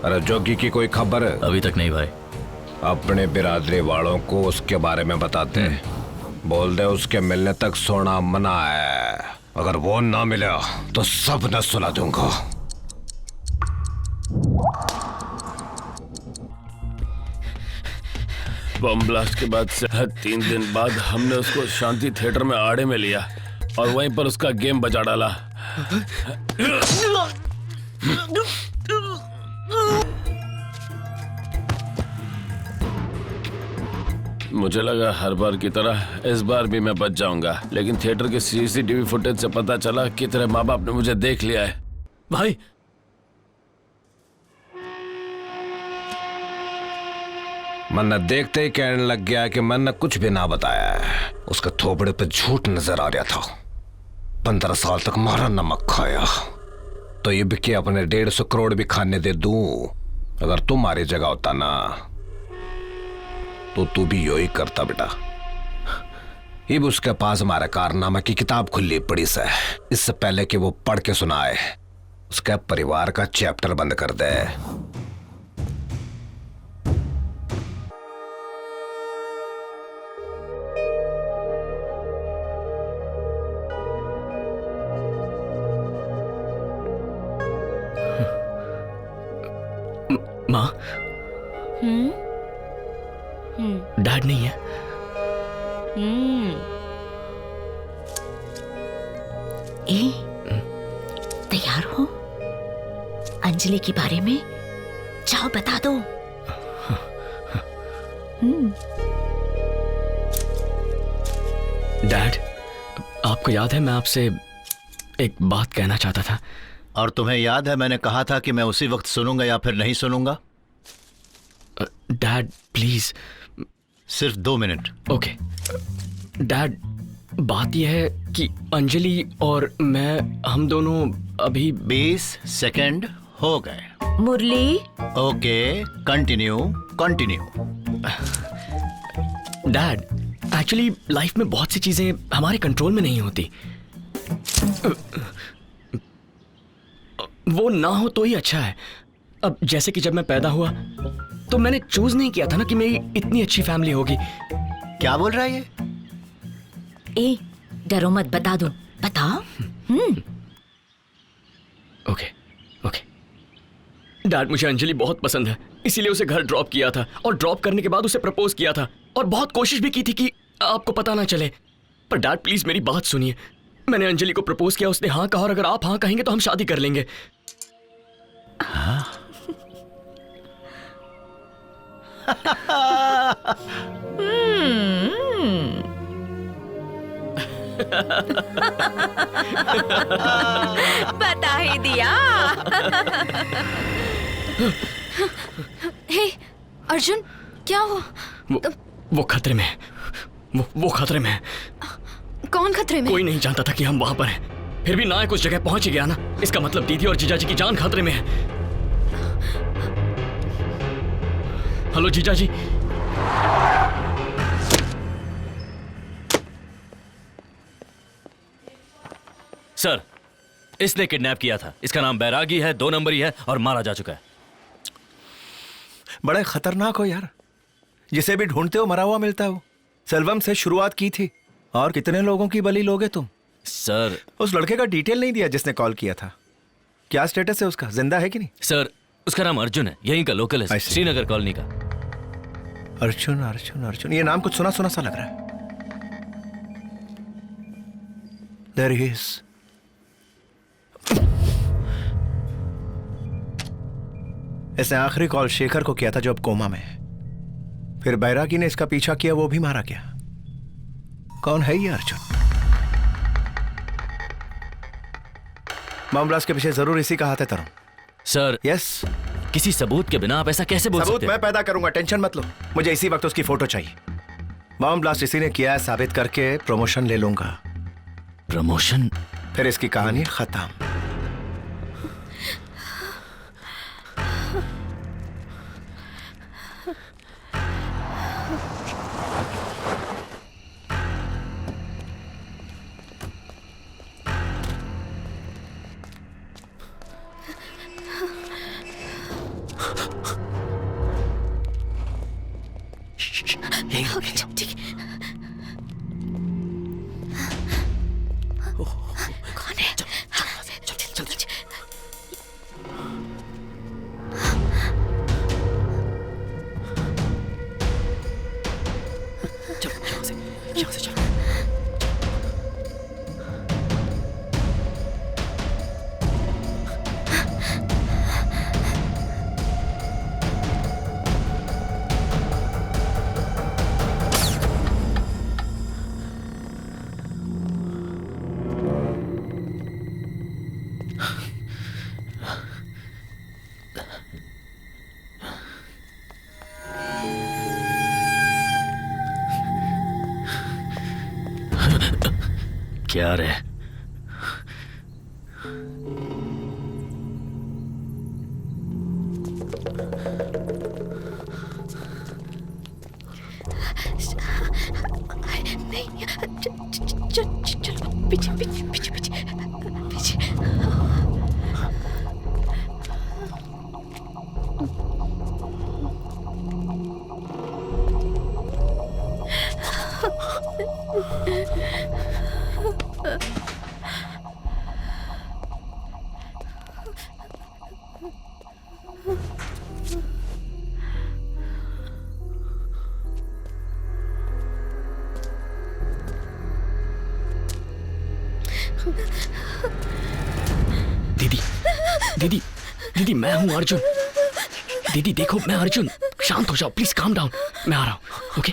अरे जोगी की कोई खबर? अभी तक नहीं भाई। अपने बिरादरी वालों को उसके बारे में बताते हैं। बोल दे उसके मिलने तक सोना मना है। अगर वो ना मिला तो सब न सुला दूंगा। बम ब्लास्ट के बाद से 3 दिन बाद हमने उसको शांति थिएटर में आड़े में लिया और वहीं पर उसका गेम बजा डाला। मुझे लगा हर बार की तरह इस बार भी मैं बच जाऊंगा, लेकिन थिएटर के CCTV फुटेज से पता चला कि तेरे माँ बाप ने मुझे देख लिया है। भाई मन्ना देखते ही कहने लग गया कि मैंने कुछ भी ना बताया है। उसके थोबड़े पे झूठ नजर आ रहा था। 15 साल तक मारा नमक खाया, तो ये भी कि अपने 150 करोड़ भी खाने दे दूं। अगर तुम्हारी जगह होता ना तो तू भी यही करता बेटा। अब उसके पास हमारे कारनामा की किताब खुली पड़ी से, इससे पहले कि वो पढ़ के सुनाए, उसके परिवार का चैप्टर बंद कर दे। माँ, डैड नहीं है। तैयार हो? अंजलि के बारे में जाओ बता दो। डैड, आपको याद है मैं आपसे एक बात कहना चाहता था। और तुम्हें याद है मैंने कहा था कि मैं उसी वक्त सुनूंगा या फिर नहीं सुनूंगा? Dad please. सिर्फ 2 मिनट। ओके डैड, बात यह है कि अंजलि और मैं, हम दोनों अभी 20 सेकंड हो गए। Murali. Okay, continue continue. Dad, actually life में बहुत सी चीजें हमारे कंट्रोल में नहीं होती। वो ना हो तो ही अच्छा है। अब जैसे कि जब मैं पैदा हुआ तो मैंने चूज नहीं किया था ना कि मेरी इतनी अच्छी फैमिली होगी। क्या बोल रहा है ये? ए, डरो मत, बता दूं, बताओ। Okay okay. डैड, मुझे अंजलि बहुत पसंद है, इसीलिए उसे घर ड्रॉप किया था और ड्रॉप करने के बाद उसे प्रपोज किया था और बहुत कोशिश भी की थी कि आपको पता ना चले। पर डैड प्लीज मेरी बात सुनिए। मैंने अंजलि को प्रपोज किया, उसने हाँ कहा और अगर आप हाँ कहेंगे तो हम शादी कर लेंगे। हाँ? बता ही दिया। हे अर्जुन, क्या हुआ? वो खतरे में है। वो खतरे में है। कौन खतरे में? कोई नहीं जानता था कि हम वहां पर हैं। फिर भी नायक उस जगह पहुंच गया ना, इसका मतलब दीदी और जीजाजी की जान खतरे में है। हेलो जीजाजी। सर, इसने किडनैप किया था। इसका नाम बैरागी है, 2 नंबरी है और मारा जा चुका है। बड़े खतरनाक हो यार, जिसे भी ढूंढते हो मरा हुआ मिलता है। वो सेल्वम से शुरुआत की थी और कितने लोगों की बलि लोगे तुम? सर, उस लड़के का डिटेल नहीं दिया जिसने कॉल किया था। क्या स्टेटस है उसका, जिंदा है कि नहीं? सर, उसका नाम अर्जुन है, यहीं का लोकल है, श्रीनगर कॉलोनी का। अर्जुन अर्जुन अर्जुन, ये नाम कुछ सुना सुना सा लग रहा है। There he is. इसने आखिरी कॉल शेखर को किया था जो अब कोमा में है। फिर बैरागी ने इसका पीछा किया, वो भी मारा गया। कौन है ये अर्जुन? बम ब्लास्ट के पीछे जरूर इसी का हाथ है तरुण। Sir, yes. किसी सबूत के बिना आप ऐसा कैसे बोल सकते हैं? सबूत मैं पैदा करूंगा, टेंशन मत लो। मुझे इसी वक्त उसकी फोटो चाहिए। बम ब्लास्ट इसी ने किया है, साबित करके प्रमोशन ले लूंगा। प्रमोशन? फिर इसकी कहानी खत्म। कौन है? चल। यहाँ से चलो। क्या रे? नहीं, चलो पीछे। दीदी मैं हूं अर्जुन। दीदी देखो, मैं अर्जुन। शांत हो जाओ प्लीज, काम डाउन। मैं आ रहा हूं, ओके?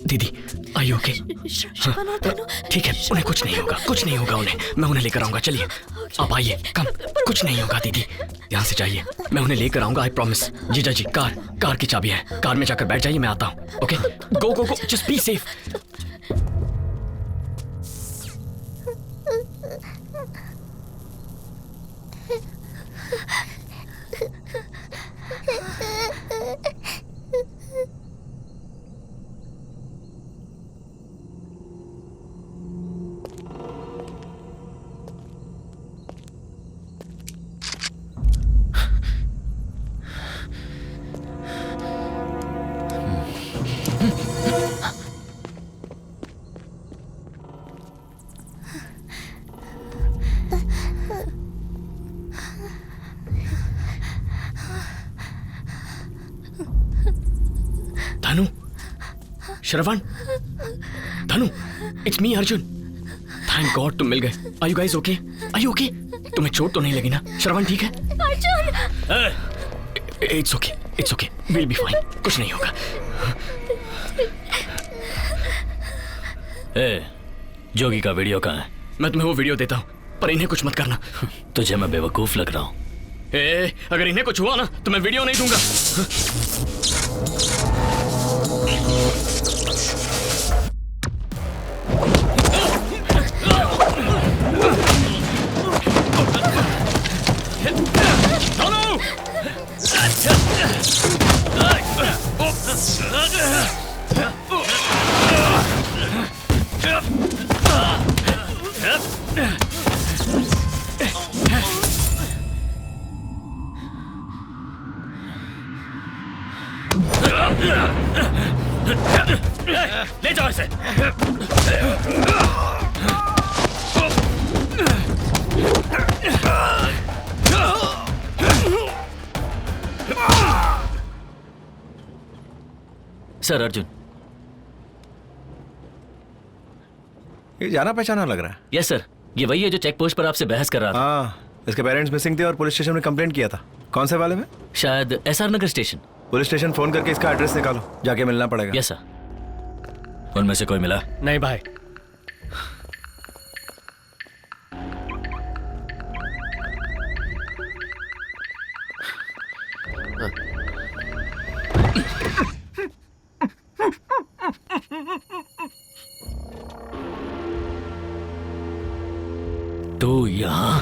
दीदी आई ओके? ठीक है, उन्हें कुछ नहीं होगा उन्हें। मैं उन्हें लेकर आऊंगा, चलिए आप आइए। कम, कुछ नहीं होगा दीदी, यहाँ से जाइए। मैं उन्हें लेकर आऊंगा, आई प्रॉमिस। जीजा जी, कार की चाबी है, कार में जाकर बैठ जाइए, मैं आता हूँ। Okay, go, just be safe. Dhanu, Shravan, Dhanu, it's me Arjun. Thank God तुम मिल गए। Are you guys okay? Are you okay? तुम्हें चोट तो नहीं लगी ना? श्रवण ठीक है? Arjun! It's okay, it's okay, will be fine, कुछ नहीं होगा। जोगी का वीडियो कहाँ है? मैं तुम्हें वो वीडियो देता हूँ, पर इन्हें कुछ मत करना। तुझे मैं बेवकूफ लग रहा हूँ? अगर इन्हें कुछ हुआ ना तो मैं वीडियो नहीं दूंगा। ले जाओ इसे। सर अर्जुन। ये जाना पहचाना लग रहा है। यस सर, ये वही है जो चेक पोस्ट पर आपसे बहस कर रहा था। हाँ, इसके पेरेंट्स मिसिंग थे और पुलिस स्टेशन में कंप्लेंट किया था। कौन से वाले में? शायद एसआर नगर स्टेशन। पुलिस स्टेशन फोन करके इसका एड्रेस निकालो, जाके मिलना पड़ेगा। Yes sir. उनमें से कोई मिला? नहीं भाई। तू यहाँ?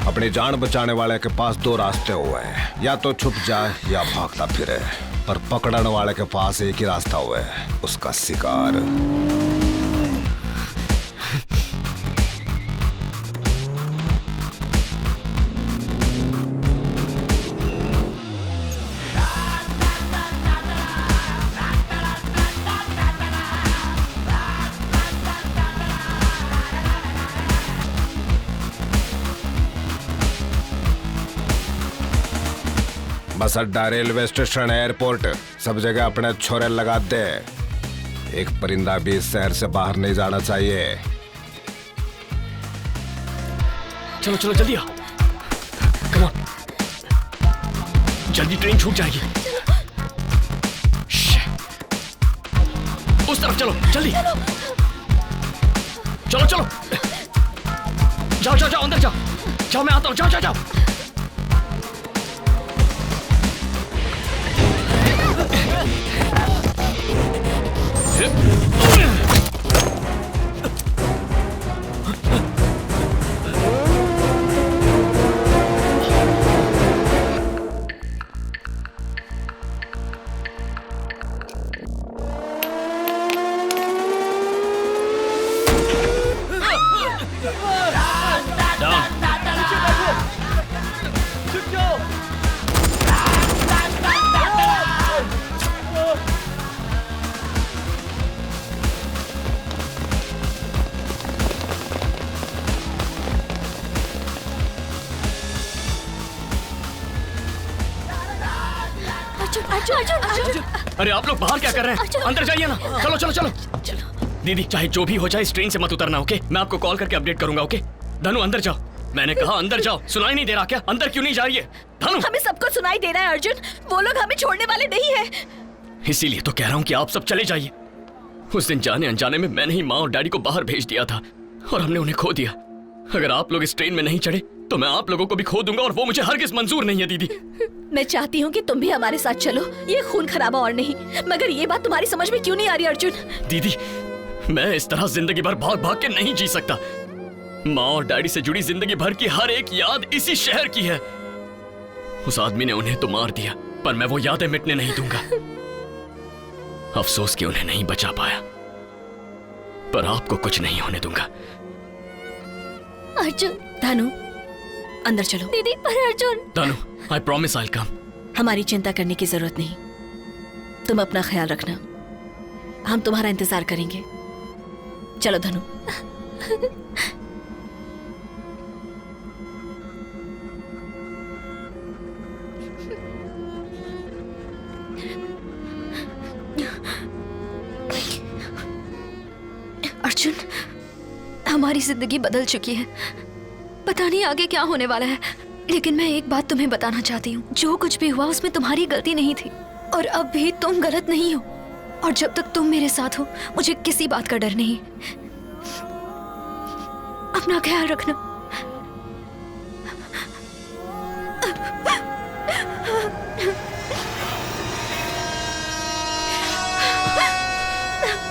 अपनी जान बचाने वाले के पास दो रास्ते हुए हैं, या तो छुप जाए या भागता फिरे, पर पकड़ने वाले के पास एक ही रास्ता हुआ है, उसका शिकार। बस अड्डा, रेलवे स्टेशन, एयरपोर्ट, सब जगह अपने छोरे लगा दे। एक परिंदा भी इस शहर से बाहर नहीं जाना चाहिए। चलो चलो जल्दी आओ, कम ऑन, जल्दी ट्रेन छूट जाएगी। उस तरफ चलो, जल्दी चलो चलो, जाओ जाओ जाओ, अंदर जाओ, जाओ मैं आता हूँ, जाओ जाओ जाओ। अरे आप लोग बाहर क्या कर रहे हैं? अंदर जाइए ना। चलो चलो चलो दीदी, चाहे जो भी हो जाए इस ट्रेन से मत उतरना, ओके? मैं आपको कॉल करके अपडेट करूंगा, ओके? धनु अंदर जाओ, मैंने कहा अंदर जाओ। सुनाई नहीं दे रहा क्या? अंदर क्यों नहीं जा रही है धनु? हमें सबको सुनाई दे रहा है अर्जुन, वो लोग हमें छोड़ने वाले नहीं है। इसीलिए तो कह रहा हूँ कि आप सब चले जाइए। उस दिन जाने अनजाने में मैंने ही माँ और डैडी को बाहर भेज दिया था और हमने उन्हें खो दिया। अगर आप लोग इस ट्रेन में नहीं चढ़े तो मैं आप लोगों को भी खो दूंगा और वो मुझे हरगिज़ मंजूर नहीं है दीदी। मैं चाहती हूँ कि तुम भी हमारे साथ चलो, ये खून खराबा और नहीं, मगर ये बात तुम्हारी समझ में क्यों नहीं आ रही अर्जुन? दीदी, मैं इस तरह जिंदगी भर भाग भाग के नहीं जी सकता। माँ और डैडी से जुड़ी जिंदगी भर की हर एक याद इसी शहर की है। उस आदमी ने उन्हें तो मार दिया, पर मैं वो यादें मिटने नहीं दूंगा। अफसोस कि उन्हें नहीं बचा पाया, पर आपको कुछ नहीं होने दूंगा। अर्जुन, धनु अंदर चलो। दीदी, पर अर्जुन। धनु, I promise I will come. हमारी चिंता करने की जरूरत नहीं, तुम अपना ख्याल रखना, हम तुम्हारा इंतजार करेंगे। चलो धनु। अर्जुन, हमारी जिंदगी बदल चुकी है। पता नहीं आगे क्या होने वाला है, लेकिन मैं एक बात तुम्हें बताना चाहती हूँ। जो कुछ भी हुआ उसमें तुम्हारी गलती नहीं थी और अब भी तुम गलत नहीं हो। और जब तक तुम मेरे साथ हो मुझे किसी बात का डर नहीं। अपना ख्याल रखना।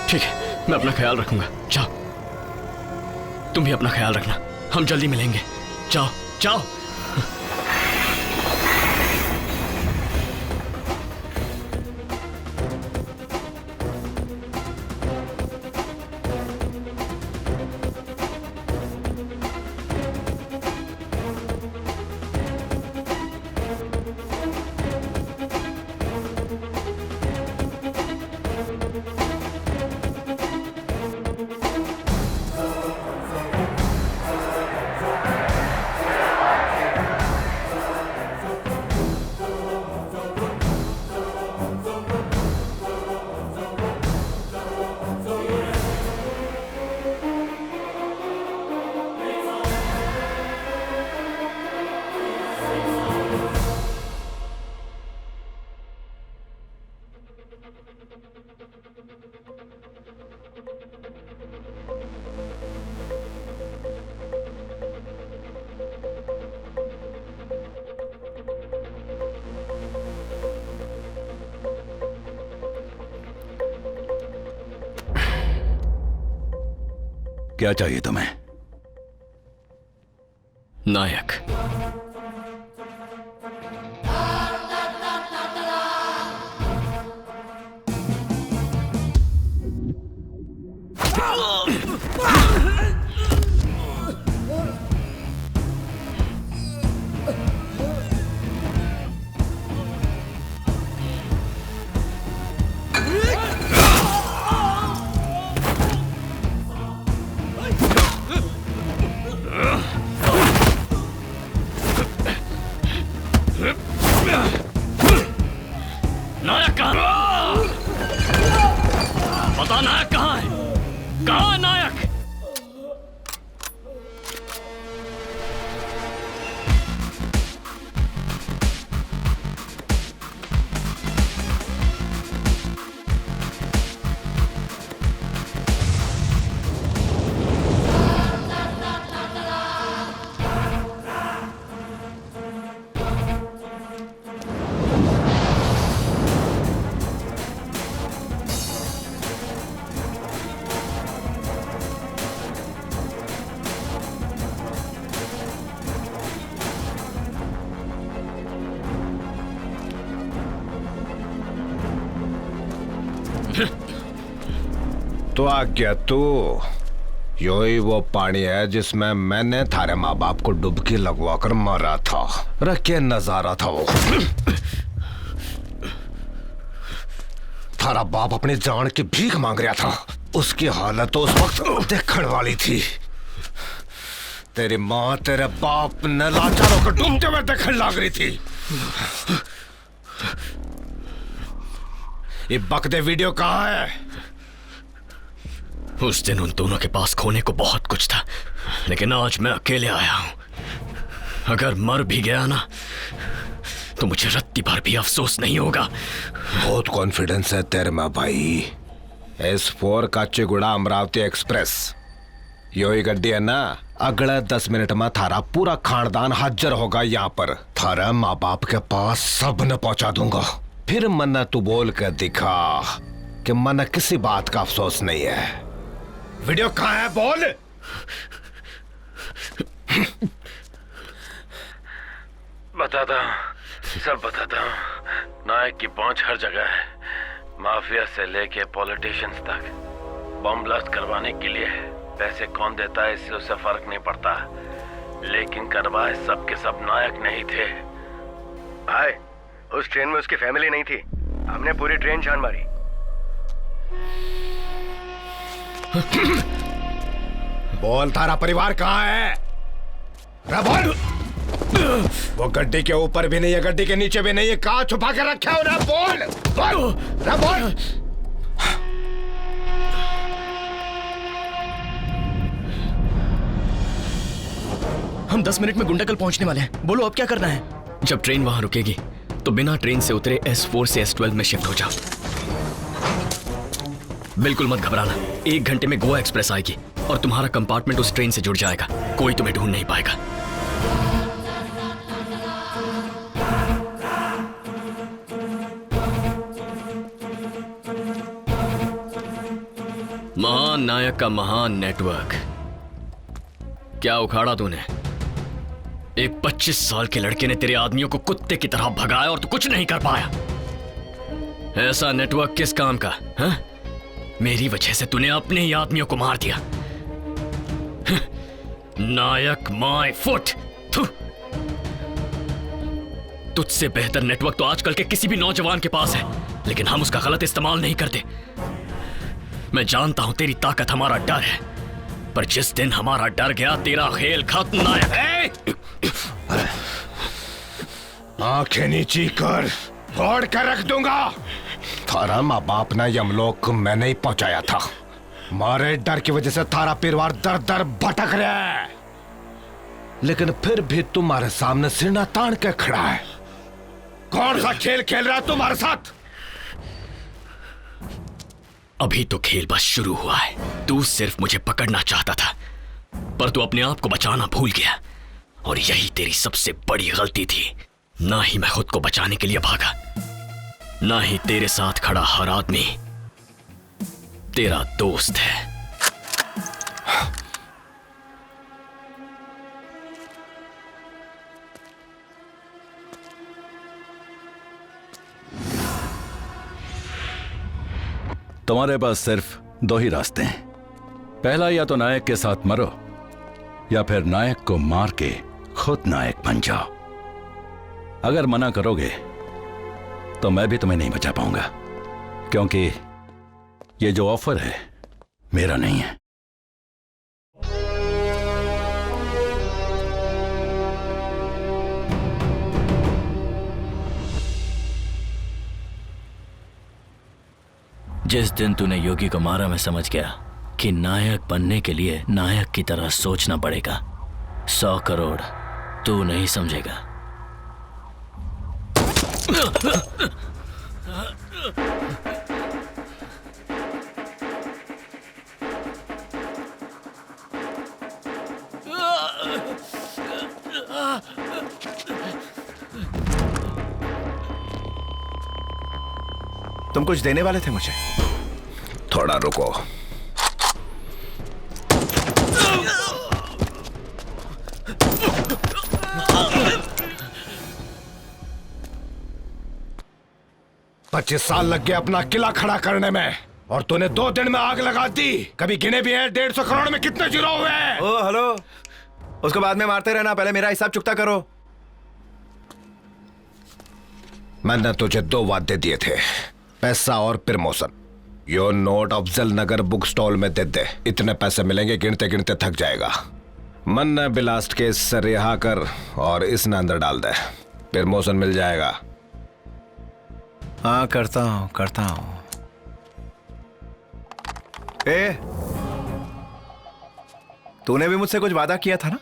ठीक है, मैं अपना ख्याल रखूंगा। जाओ, तुम भी अपना ख्याल रखना। हम जल्दी मिलेंगे। जाओ जाओ। क्या चाहिए तुम्हें? नायक। नायक कहाँ? पता नायक कहाँ है? कहाँ है नायक? तो आज्ञा तू, यो ही वो पानी है जिसमें मैंने थारे माँ बाप को डुबकी लगवाकर मारा था। रखे नजारा था वो। थारा बाप अपनी जान की भीख मांग रहा था। उसकी हालत तो उस वक्त देखने वाली थी। तेरी माँ तेरे बाप ने लाचारों को डूबते हुए देखने लग रही थी। ये बकदे वीडियो कहाँ है? उस दिन उन दोनों के पास खोने को बहुत कुछ था, लेकिन आज मैं अकेले आया हूं। अगर मर भी गया ना तो मुझे रत्ती भर भी अफसोस नहीं होगा। बहुत कॉन्फिडेंस है तेरे में भाई। S4 काचीगुड़ा अमरावती एक्सप्रेस यो ही गड्डी है ना। अगले 10 मिनट में थारा पूरा खानदान हाजिर होगा यहाँ पर। थारा माँ बाप के पास सब न पहुंचा दूंगा। फिर मन्ना तू बोल कर दिखा कि मन्ना किसी बात का अफसोस नहीं है। वीडियो कहाँ है बोल। बताता हूँ, सब बताता हूँ। नायक की पहुंच हर जगह है, माफिया से लेके पॉलिटिशियंस तक। बम ब्लास्ट करवाने के लिए पैसे कौन देता है इससे उसे फर्क नहीं पड़ता, लेकिन करवाए सब के सब नायक नहीं थे। भाई, उस ट्रेन में उसकी फैमिली नहीं थी। हमने पूरी ट्रेन छान मारी। बोल थारा परिवार कहाँ है? बोल। वो गड्डी के ऊपर भी नहीं है, गड्डी के नीचे भी नहीं है। कहाँ छुपा के रखे हो ना? बोल बोल बोल। हम 10 मिनट में गुंडाकल पहुंचने वाले हैं। बोलो अब क्या करना है? जब ट्रेन वहां रुकेगी तो बिना ट्रेन से उतरे S4 से S12 में शिफ्ट हो जाओ। बिल्कुल मत घबराना, 1 घंटे में गोवा एक्सप्रेस आएगी और तुम्हारा कंपार्टमेंट उस ट्रेन से जुड़ जाएगा। कोई तुम्हें ढूंढ नहीं पाएगा। महान नायक का महान नेटवर्क। क्या उखाड़ा तूने? एक 25 साल के लड़के ने तेरे आदमियों को कुत्ते की तरह भगाया और तू कुछ नहीं कर पाया। ऐसा नेटवर्क किस काम का? हा? मेरी वजह से तूने अपने ही आदमियों को मार दिया। नायक माय फुट। तुझसे बेहतर नेटवर्क तो आजकल के किसी भी नौजवान के पास है, लेकिन हम उसका गलत इस्तेमाल नहीं करते। मैं जानता हूं तेरी ताकत हमारा डर है, पर जिस दिन हमारा डर गया तेरा खेल खत्म। नायक आंखें नीची कर, फोड़ कर रख दूंगा। थारा माँ बाप ने यमलोक को मैंने ही पहुंचाया था। मारे डर की वजह से थारा परिवार दर दर भटक रहा है, लेकिन फिर भी तुम्हारे सामने सिरना तान के खड़ा है। कौन सा खेल खेल रहा है तुम्हारे साथ? अभी तो खेल बस शुरू हुआ है। तू सिर्फ मुझे पकड़ना चाहता था, पर तू अपने आप को बचाना भूल गया, और यही तेरी सबसे बड़ी गलती थी। ना ही मैं खुद को बचाने के लिए भागा, ना ही तेरे साथ खड़ा हर आदमी तेरा दोस्त है। तुम्हारे पास सिर्फ 2 ही रास्ते हैं। पहला, या तो नायक के साथ मरो, या फिर नायक को मार के खुद नायक बन जाओ। अगर मना करोगे तो मैं भी तुम्हें नहीं बचा पाऊंगा, क्योंकि ये जो ऑफर है मेरा नहीं है। जिस दिन तूने योगी को मारा, मैं समझ गया कि नायक बनने के लिए नायक की तरह सोचना पड़ेगा। 100 करोड़ तू नहीं समझेगा। तुम कुछ देने वाले थे मुझे? थोड़ा रुको। पच्चीस साल लग गए अपना किला खड़ा करने में, और तूने 2 दिन में आग लगा दी। कभी गिने भी है 150 करोड़ में कितने जीरो हुए हैं? ओ हेलो, उसको बाद में मारते रहना, पहले मेरा हिसाब चुकता करो। मैंने तुझे 2 वादे दिए थे, पैसा और प्रमोशन। यो नोट अफजल नगर बुक स्टॉल में दे दे, इतने पैसे मिलेंगे गिनते गिनते थक जाएगा। मन ने बिलास्ट के इससे रिहा कर और इसने अंदर डाल दे, प्रमोशन मिल जाएगा। हाँ करता हूं। ए, तूने भी मुझसे कुछ वादा किया था ना?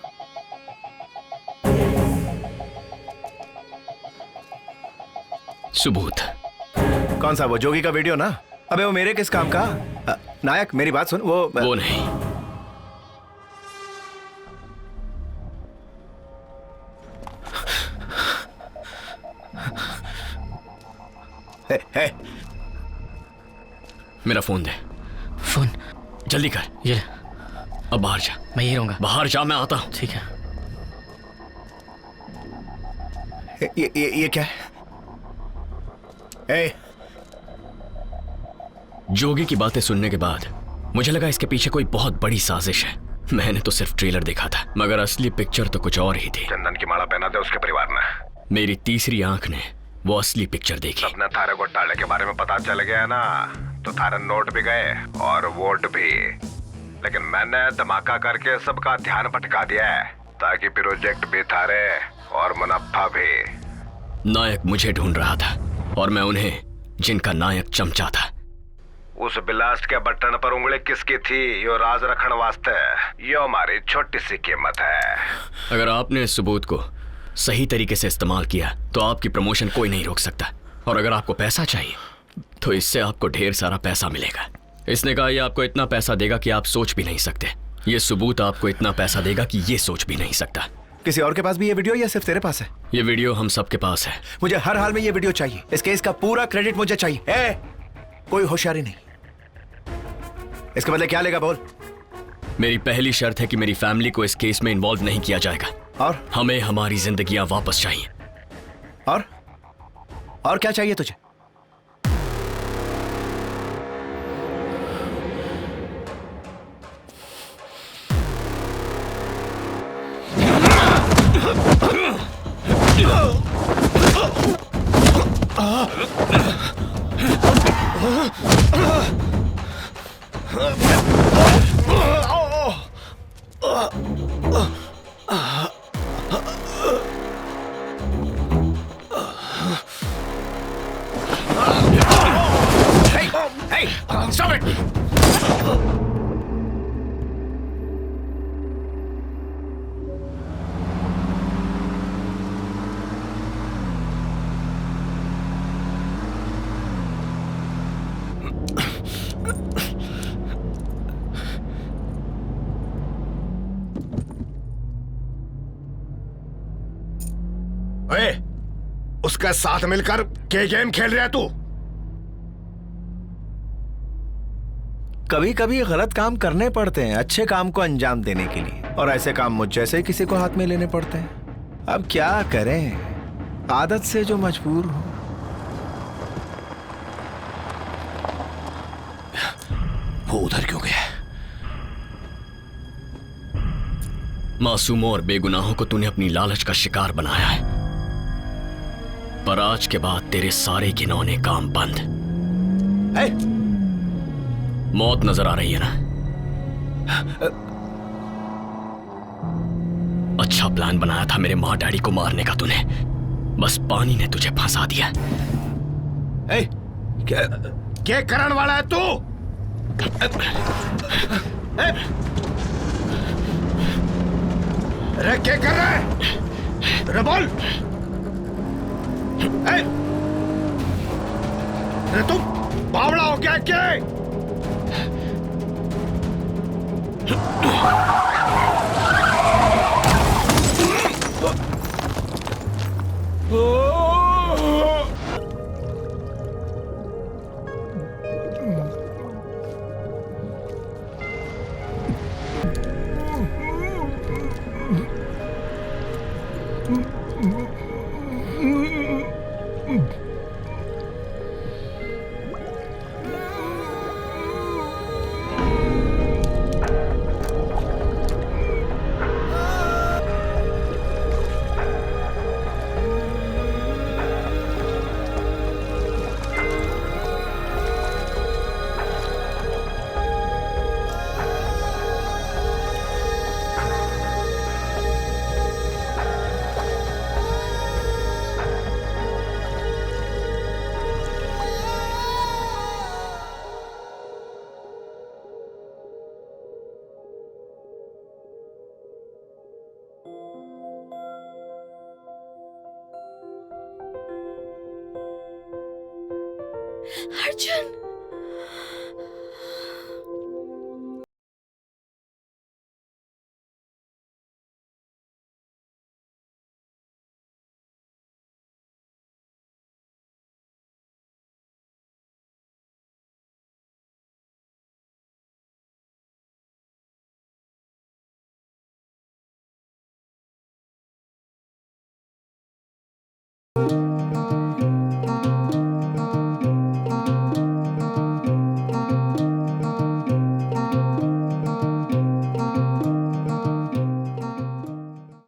सबूत? कौन सा? वो जोगी का वीडियो ना? अबे वो मेरे किस काम का? नायक मेरी बात सुन, वो नहीं। हे। मेरा फोन दे। फोन जल्दी कर। ये अब बाहर जा। मैं यही रहूंगा। बाहर जा, मैं आता हूं। ठीक है। ये क्या है? जोगी की बातें सुनने के बाद मुझे लगा इसके पीछे कोई बहुत बड़ी साजिश है। मैंने तो सिर्फ ट्रेलर देखा था, मगर असली पिक्चर तो कुछ और ही थी। चंदन की माला पहना दे उसके परिवार ने। मेरी तीसरी आंख ने वो असली पिक्चर देखी। अपने थारे घोटाले के बारे में पता चल गया ना, तो थारे नोट भी गए और वोट भी। लेकिन मैंने धमाका करके सबका ध्यान भटका दिया है, ताकि प्रोजेक्ट भी थारे और मुनाफा भी। नायक मुझे ढूंढ रहा था, और मैं उन्हें, जिनका नायक चमचा था, उस ब्लास्ट के बटन पर उंगली किसकी थी यो राज रखण वास्ते यो हमारी छोटी सी कीमत है। अगर आपने इस सबूत को सही तरीके से इस्तेमाल किया तो आपकी प्रमोशन कोई नहीं रोक सकता। और अगर आपको पैसा चाहिए तो इससे आपको ढेर सारा पैसा मिलेगा। इसने कहा ये आपको इतना पैसा देगा कि आप सोच भी नहीं सकते। ये सबूत आपको इतना पैसा देगा कि ये सोच भी नहीं सकता। किसी और के पास भी ये वीडियो या सिर्फ तेरे पास है? ये वीडियो हम सबके पास है। मुझे हर हाल में ये वीडियो चाहिए। इस केस का पूरा क्रेडिट मुझे चाहिए। कोई होशियारी नहीं। इसके बदले क्या लेगा बोल? मेरी पहली शर्त है कि मेरी फैमिली को इस केस में इन्वॉल्व नहीं किया जाएगा। और हमें हमारी जिंदगियां वापस चाहिए। और क्या चाहिए तुझे? Hey, stop it! उसके साथ मिलकर क्या गेम खेल रहा है तू? कभी कभी गलत काम करने पड़ते हैं अच्छे काम को अंजाम देने के लिए, और ऐसे काम मुझ जैसे किसी को हाथ में लेने पड़ते हैं। अब क्या करें, आदत से जो मजबूर हो। वो उधर क्यों गया? मासूमों और बेगुनाहों को तूने अपनी लालच का शिकार बनाया है, पर आज के बाद तेरे सारे घिनौने काम बंद। मौत नजर आ रही है ना? अच्छा प्लान बनाया था मेरे माँ डैडी को मारने का तूने, बस पानी ने तुझे फंसा दिया। क्या करण वाला है तू? अरे क्या कर रहा है? अरे बोल। अरे तुम बावड़ा हो क्या? क्या अर्जुन, you